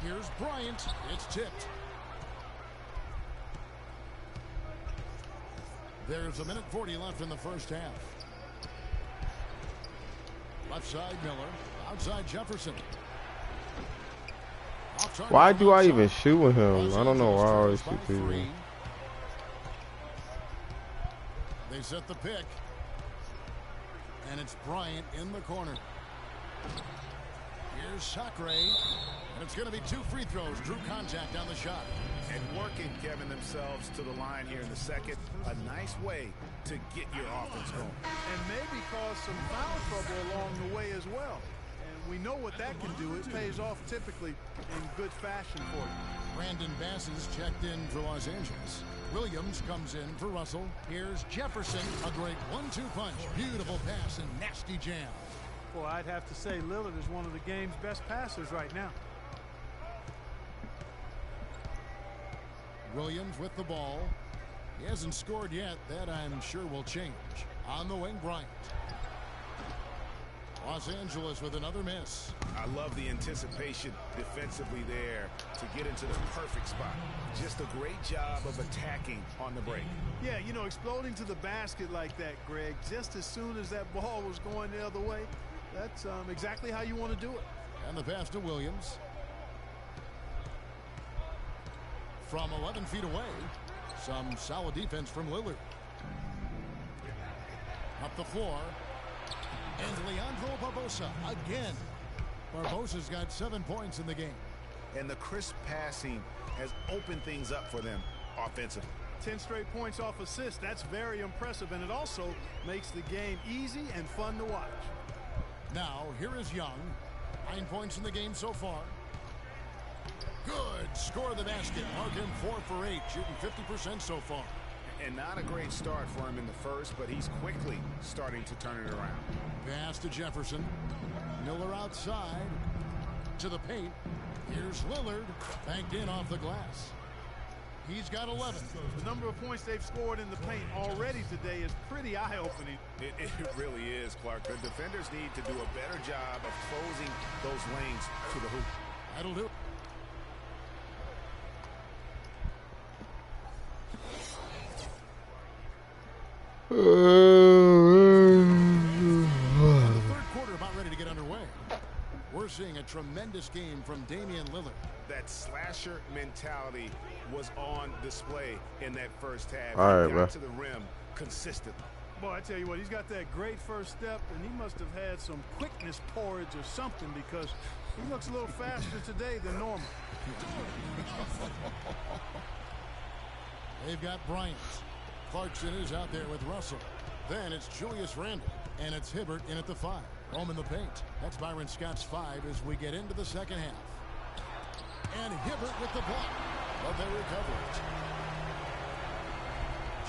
S3: Here's Bryant. It's tipped. There's 1:40 left in the first half. Left side Miller. Outside Jefferson.
S1: Why do I even shoot with him? I don't know why I always shoot to him.
S3: They set the pick. And it's Bryant in the corner. Here's Sacre. And it's going to be 2 free throws. Drew contact on the shot.
S2: And working, Kevin, themselves to the line here in the second. A nice way to get your offense going.
S4: And maybe cause some foul trouble along the way as well. And we know what that can do. It pays off typically in good fashion for you.
S3: Brandon Bass is checked in for Los Angeles. Williams comes in for Russell. Here's Jefferson. A great 1-2 punch. Beautiful pass and nasty jam.
S4: Well, I'd have to say Lillard is one of the game's best passers right now.
S3: Williams with the ball. He hasn't scored yet. That I'm sure will change. On the wing, Bryant. Los Angeles with another miss.
S2: I love the anticipation defensively there to get into the perfect spot. Just a great job of attacking on the break.
S4: Yeah, you know, exploding to the basket like that, Greg, just as soon as that ball was going the other way, that's exactly how you want to do it.
S3: And the pass to Williams. From 11 feet away, some solid defense from Lillard. Up the floor. And Leandro Barbosa again. Barbosa's got 7 points in the game.
S2: And the crisp passing has opened things up for them offensively.
S4: 10 straight points off assists. That's very impressive, and it also makes the game easy and fun to watch.
S3: Now, here is Young. 9 points in the game so far. Good. Score the basket. Mark him 4 for 8, shooting 50% so far.
S2: And not a great start for him in the first, but he's quickly starting to turn it around.
S3: Pass to Jefferson. Miller outside to the paint. Here's Lillard, banked in off the glass. He's got 11.
S4: The number of points they've scored in the paint already today is pretty eye-opening.
S2: It really is, Clark. The defenders need to do a better job of closing those lanes to the hoop.
S3: That'll do. The third quarter about ready to get underway. We're seeing a tremendous game from Damian Lillard.
S2: That slasher mentality was on display in that first half.
S1: All right,
S2: he got
S1: bro.
S2: to the rim consistently.
S4: Boy, I tell you what, he's got that great first step, and he must have had some quickness porridge or something because he looks a little faster today than normal.
S3: They've got Bryant. Clarkson is out there with Russell. Then it's Julius Randle, and it's Hibbert in at the 5. Home in the paint. That's Byron Scott's 5 as we get into the second half. And Hibbert with the block, but they recover it.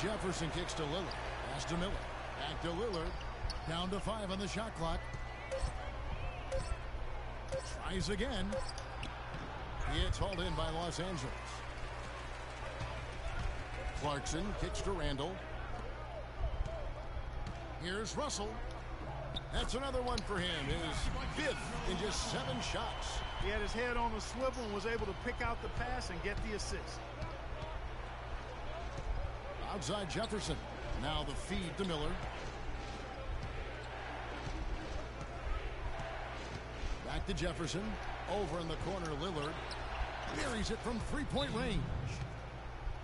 S3: Jefferson kicks to Lillard. Pass to Miller. Back to Lillard. Down to 5 on the shot clock. Tries again. It's hauled in by Los Angeles. Clarkson kicks to Randle. Here's Russell. That's another one for him. His 5th in just 7 shots.
S4: He had his head on the swivel and was able to pick out the pass and get the assist.
S3: Outside Jefferson. Now the feed to Miller. Back to Jefferson. Over in the corner, Lillard. Buries it from 3-point range.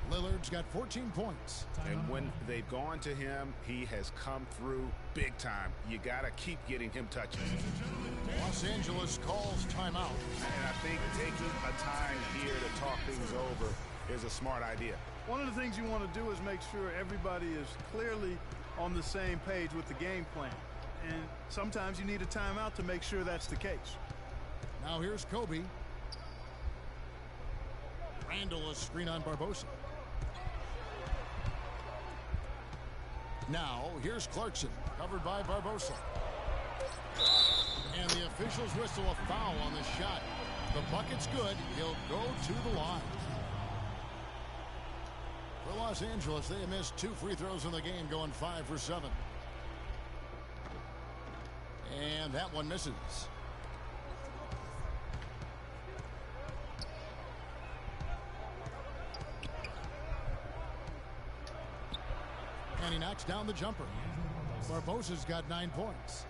S3: Lillard's got 14 points.
S2: And when they've gone to him, he has come through big time. You got to keep getting him touches.
S3: Los Angeles calls timeout.
S2: And I think taking a time here to talk things over is a smart idea.
S4: One of the things you want to do is make sure everybody is clearly on the same page with the game plan. And sometimes you need a timeout to make sure that's the case.
S3: Now here's Kobe. Randle a screen on Barbosa. Now, here's Clarkson, covered by Barbosa. And the officials whistle a foul on the shot. The bucket's good. He'll go to the line. For Los Angeles, they have missed 2 free throws in the game, going 5 for 7. And that one misses. And he knocks down the jumper. Barbosa's got 9 points.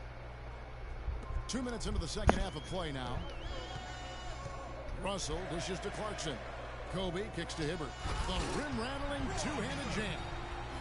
S3: 2 minutes into the second half of play now. Russell dishes to Clarkson. Kobe kicks to Hibbert. The rim-rattling two-handed jam.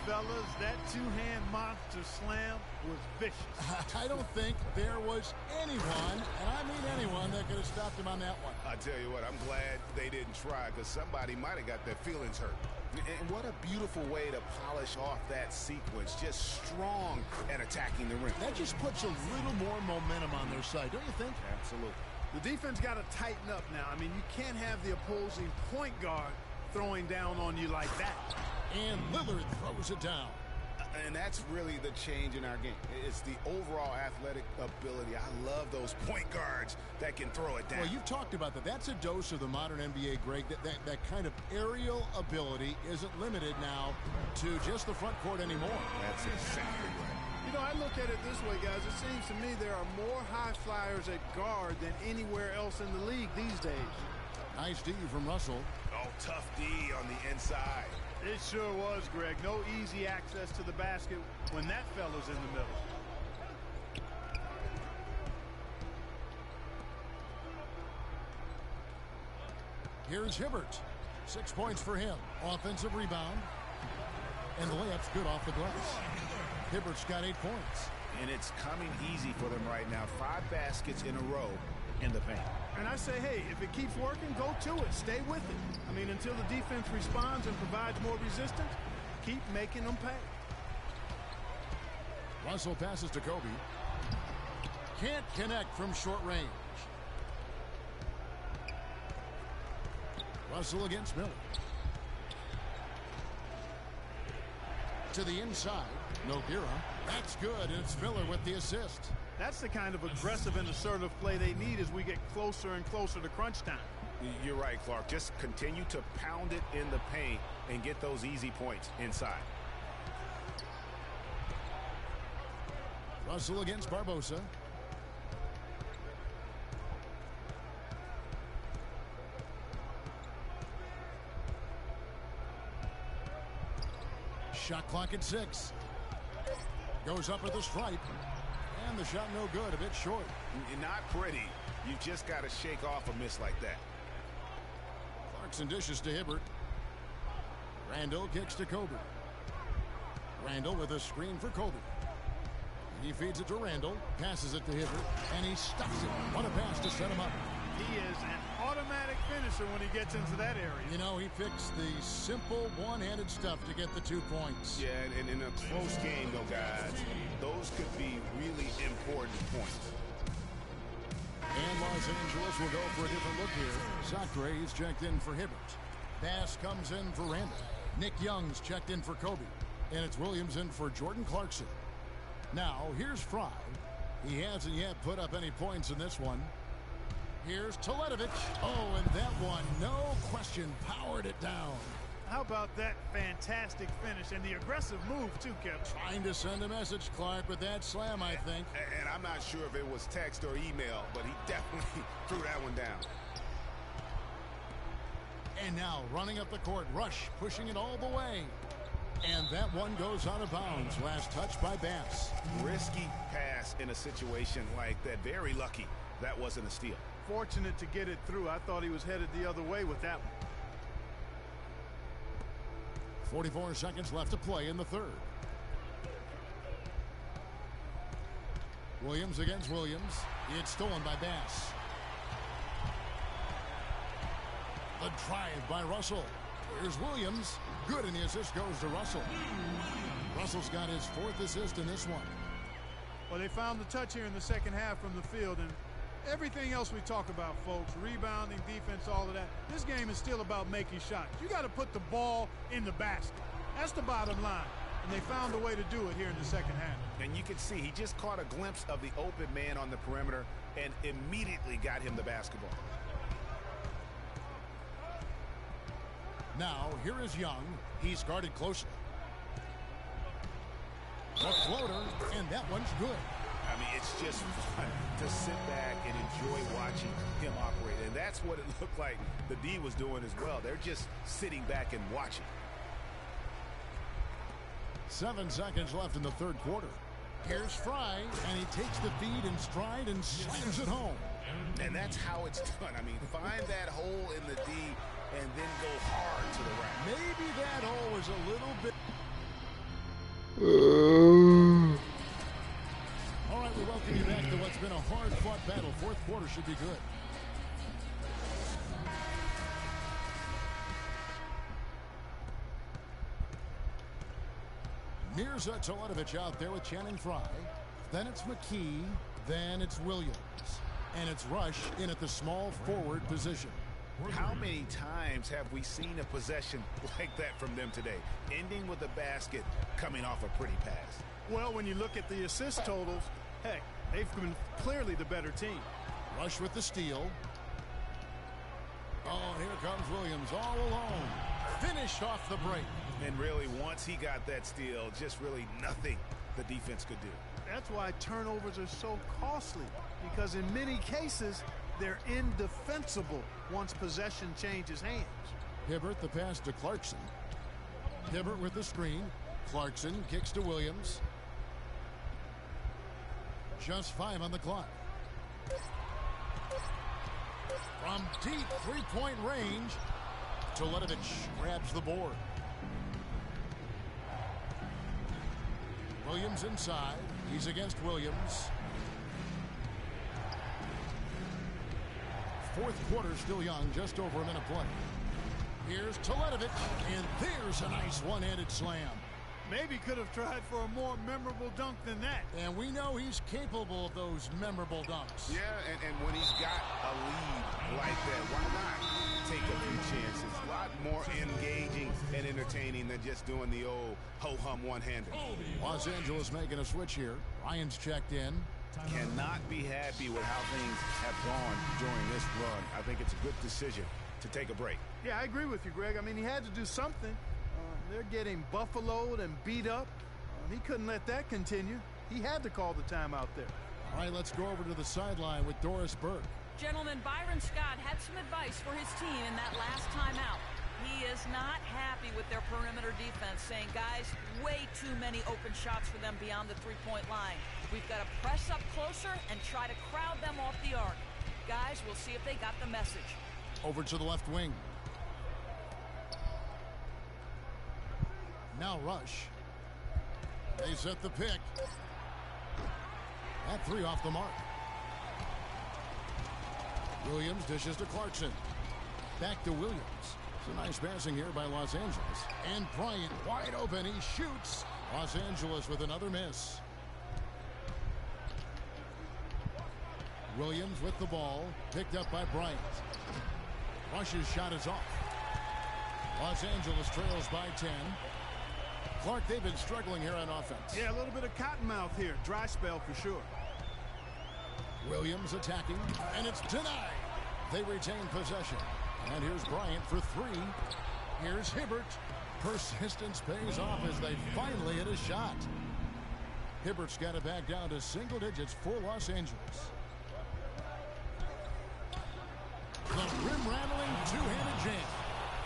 S4: Fellas, that two-hand monster slam was vicious.
S3: I don't think there was anyone, and I mean anyone, that could have stopped him on that one.
S2: I tell you what, I'm glad they didn't try because somebody might have got their feelings hurt. And what a beautiful way to polish off that sequence. Just strong at attacking the rim.
S3: That just puts a little more momentum on their side, don't you think?
S2: Absolutely.
S4: The defense got to tighten up now. I mean, you can't have the opposing point guard throwing down on you like that.
S3: And Lillard throws it down.
S2: And that's really the change in our game. It's the overall athletic ability. I love those point guards that can throw it down.
S3: Well, you've talked about that. That's a dose of the modern NBA, Greg. That kind of aerial ability isn't limited now to just the front court anymore.
S2: That's exactly right.
S4: You know, I look at it this way, guys. It seems to me there are more high flyers at guard than anywhere else in the league these days.
S3: Nice D from Russell.
S2: Oh, tough D on the inside.
S4: It sure was, Greg. No easy access to the basket when that fella's in the middle.
S3: Here's Hibbert. 6 points for him. Offensive rebound. And the layup's good off the glass. Hibbert's got 8 points.
S2: And it's coming easy for them right now. 5 baskets in a row in the paint.
S4: And I say, hey, if it keeps working, go to it. Stay with it. I mean, until the defense responds and provides more resistance, keep making them pay.
S3: Russell passes to Kobe. Can't connect from short range. Russell against Miller. To the inside. Nogueira. That's good, and it's Miller with the assist.
S4: That's the kind of aggressive and assertive play they need as we get closer and closer to crunch time.
S2: You're right, Clark. Just continue to pound it in the paint and get those easy points inside.
S3: Russell against Barbosa. Shot clock at 6. Goes up at the stripe. And the shot no good, a bit short.
S2: Not pretty. You just got to shake off a miss like that.
S3: Clarkson dishes to Hibbert. Randall kicks to Kobe. Randall with a screen for Kobe. He feeds it to Randall, passes it to Hibbert, and he stuffs it. What a pass to set him up.
S4: He is an automatic finisher when he gets into that area.
S3: You know, he picks the simple one-handed stuff to get the 2 points.
S2: Yeah, and in a close game, though, guys, those could be really important points.
S3: And Los Angeles will go for a different look here. Sacre is checked in for Hibbert. Bass comes in for Randall. Nick Young's checked in for Kobe. And it's Williams in for Jordan Clarkson. Now, here's Fry. He hasn't yet put up any points in this one. Here's Teletovic. Oh, and that one, no question, powered it down.
S4: How about that fantastic finish and the aggressive move, too, Kevin?
S3: Trying to send a message, Clark, with that slam, I think.
S2: And I'm not sure if it was text or email, but he definitely threw that one down.
S3: And now, running up the court, Rush pushing it all the way. And that one goes out of bounds. Last touch by Bass.
S2: Risky pass in a situation like that. Very lucky that wasn't a steal.
S4: Fortunate to get it through. I thought he was headed the other way with that one.
S3: 44 seconds left to play in the third. Williams against Williams. It's stolen by Bass. The drive by Russell. Here's Williams. Good, and the assist goes to Russell. Russell's got his 4th assist in this one.
S4: Well, they found the touch here in the second half from the field, and everything else we talk about, folks, rebounding, defense, all of that, this game is still about making shots. You got to put the ball in the basket. That's the bottom line, and they found a way to do it here in the second half.
S2: And you can see he just caught a glimpse of the open man on the perimeter and immediately got him the basketball.
S3: Now, here is Young. He's guarded closely. A floater, and that one's good.
S2: I mean, it's just fun to sit back and enjoy watching him operate. And that's what it looked like the D was doing as well. They're just sitting back and watching.
S3: 7 seconds left in the third quarter. Here's Fry, and he takes the feed in stride and slams it home.
S2: And that's how it's done. I mean, find that hole in the D and then go hard to the rack.
S3: Maybe that hole was a little bit... All right, we welcome you back to what's been a hard-fought battle. Fourth quarter should be good. Mirza Teletovic out there with Channing Frye. Then it's McKee. Then it's Williams. And it's Rush in at the small forward position.
S2: How many times have we seen a possession like that from them today? Ending with a basket, coming off a pretty pass.
S4: Well, when you look at the assist totals, heck, they've been clearly the better team.
S3: Rush with the steal. Oh, here comes Williams all alone. Finished off the break.
S2: And really, once he got that steal, just really nothing the defense could do.
S4: That's why turnovers are so costly, because in many cases, they're indefensible once possession changes hands.
S3: Hibbert the pass to Clarkson. Hibbert with the screen. Clarkson kicks to Williams. Just 5 on the clock. From deep three-point range, Teletovic grabs the board. Williams inside. He's against Williams. Fourth quarter still young, just over a minute play. Here's Teletovic, and there's a nice one-handed slam.
S4: Maybe could have tried for a more memorable dunk than that.
S3: And we know he's capable of those memorable dunks.
S2: Yeah, and when he's got a lead like that, why not take a few chances. A lot more engaging and entertaining than just doing the old ho-hum one-hander.
S3: Los Angeles making a switch here. Ryan's checked in.
S2: Cannot be happy with how things have gone during this run. I think it's a good decision to take a break.
S4: Yeah, I agree with you, Greg. I mean, he had to do something. They're getting buffaloed and beat up. He couldn't let that continue. He had to call the timeout there.
S3: All right, let's go over to the sideline with Doris Burke.
S6: Gentlemen, Byron Scott had some advice for his team in that last timeout. He is not happy with their perimeter defense, saying, guys, way too many open shots for them beyond the three-point line. We've got to press up closer and try to crowd them off the arc. Guys, we'll see if they got the message.
S3: Over to the left wing. Now Rush. They set the pick. That three off the mark. Williams dishes to Clarkson. Back to Williams. It's a nice passing here by Los Angeles. And Bryant wide open. He shoots. Los Angeles with another miss. Williams with the ball. Picked up by Bryant. Rush's shot is off. Los Angeles trails by 10. Clark, they've been struggling here on offense.
S4: Yeah, a little bit of cottonmouth here. Dry spell for sure.
S3: Williams attacking, and it's denied. They retain possession. And here's Bryant for three. Here's Hibbert. Persistence pays off as they finally hit a shot. Hibbert's got it back down to single digits for Los Angeles. The rim-rattling two-handed jam.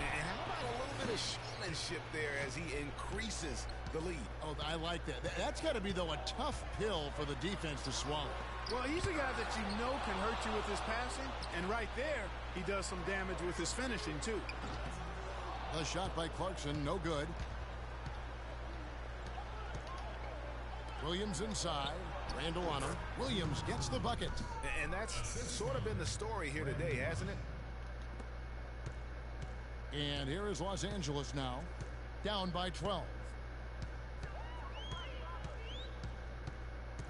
S2: And how about a little bit of showmanship there as he increases the lead?
S3: Oh, I like that. That's got to be, though, a tough pill for the defense to swallow.
S4: Well, he's a guy that you know can hurt you with his passing, and right there, he does some damage with his finishing, too.
S3: The shot by Clarkson, no good. Williams inside. Randall on him. Williams gets the bucket.
S2: And that's sort of been the story here today, hasn't it?
S3: And here is Los Angeles now, down by 12.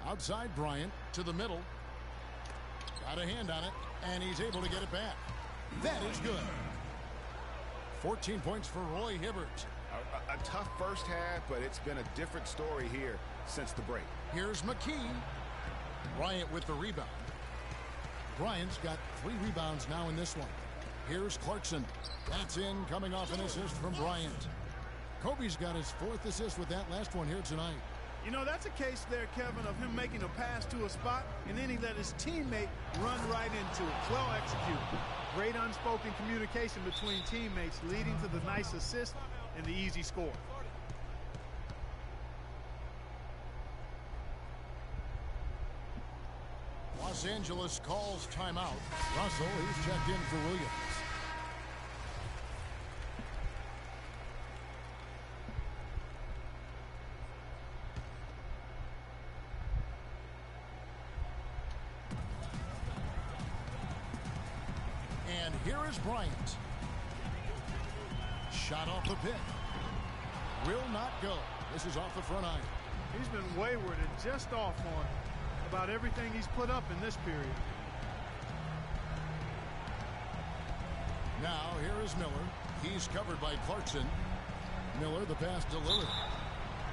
S3: Outside Bryant to the middle. Got a hand on it, and he's able to get it back. That is good. 14 points for Roy Hibbert.
S2: A tough first half, but it's been a different story here since the break.
S3: Here's McKee. Bryant with the rebound. Bryant's got 3 rebounds now in this one. Here's Clarkson. That's in, coming off an assist from Bryant. Kobe's got his 4th assist with that last one here tonight.
S4: You know, that's a case there, Kevin, of him making a pass to a spot, and then he let his teammate run right into it. Well executed. Great unspoken communication between teammates, leading to the nice assist and the easy score.
S3: Los Angeles calls timeout. Russell, he's checked in for Williams. And here is Bryant. Shot off the pick. Will not go. This is off the front iron.
S4: He's been wayward and just off on about everything he's put up in this period.
S3: Now here is Miller. He's covered by Clarkson. Miller, the pass delivered.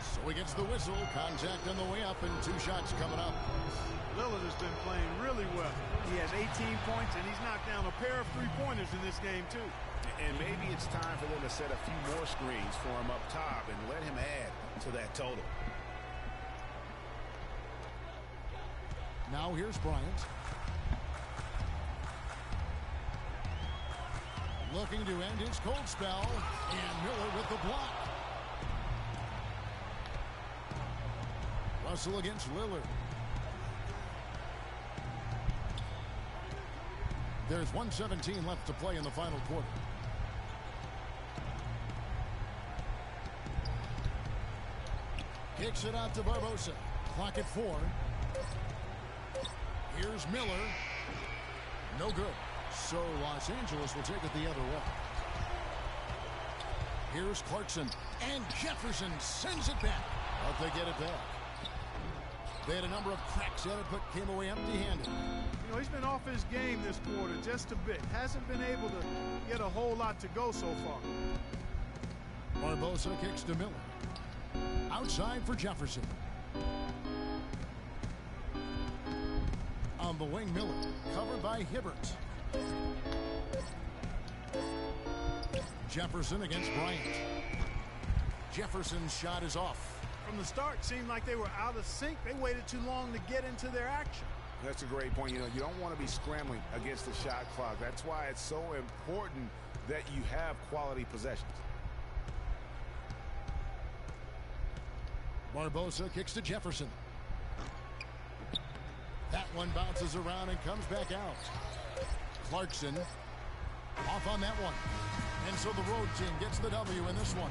S3: So he gets the whistle. Contact on the way up, and 2 shots coming up.
S4: Lillard has been playing really well. He has 18 points, and he's knocked down a pair of 3-pointers in this game, too.
S2: And maybe it's time for them to set a few more screens for him up top and let him add to that total.
S3: Now here's Bryant. Looking to end his cold spell. And Miller with the block. Russell against Lillard. There's 1:17 left to play in the final quarter. Kicks it out to Barbosa. Clock at 4. Here's Miller. No good. So Los Angeles will take it the other way. Here's Clarkson. And Jefferson sends it back. But they get it back. They had a number of cracks at it, but came away empty-handed.
S4: You know, he's been off his game this quarter just a bit. Hasn't been able to get a whole lot to go so far.
S3: Barbosa kicks to Miller. Outside for Jefferson. On the wing, Miller. Covered by Hibbert. Jefferson against Bryant. Jefferson's shot is off.
S4: From the start, seemed like they were out of sync. They waited too long to get into their action.
S2: That's a great point. You know, you don't want to be scrambling against the shot clock. That's why it's so important that you have quality possessions.
S3: Barbosa kicks to Jefferson. That one bounces around and comes back out. Clarkson off on that one. And so the road team gets the W in this one.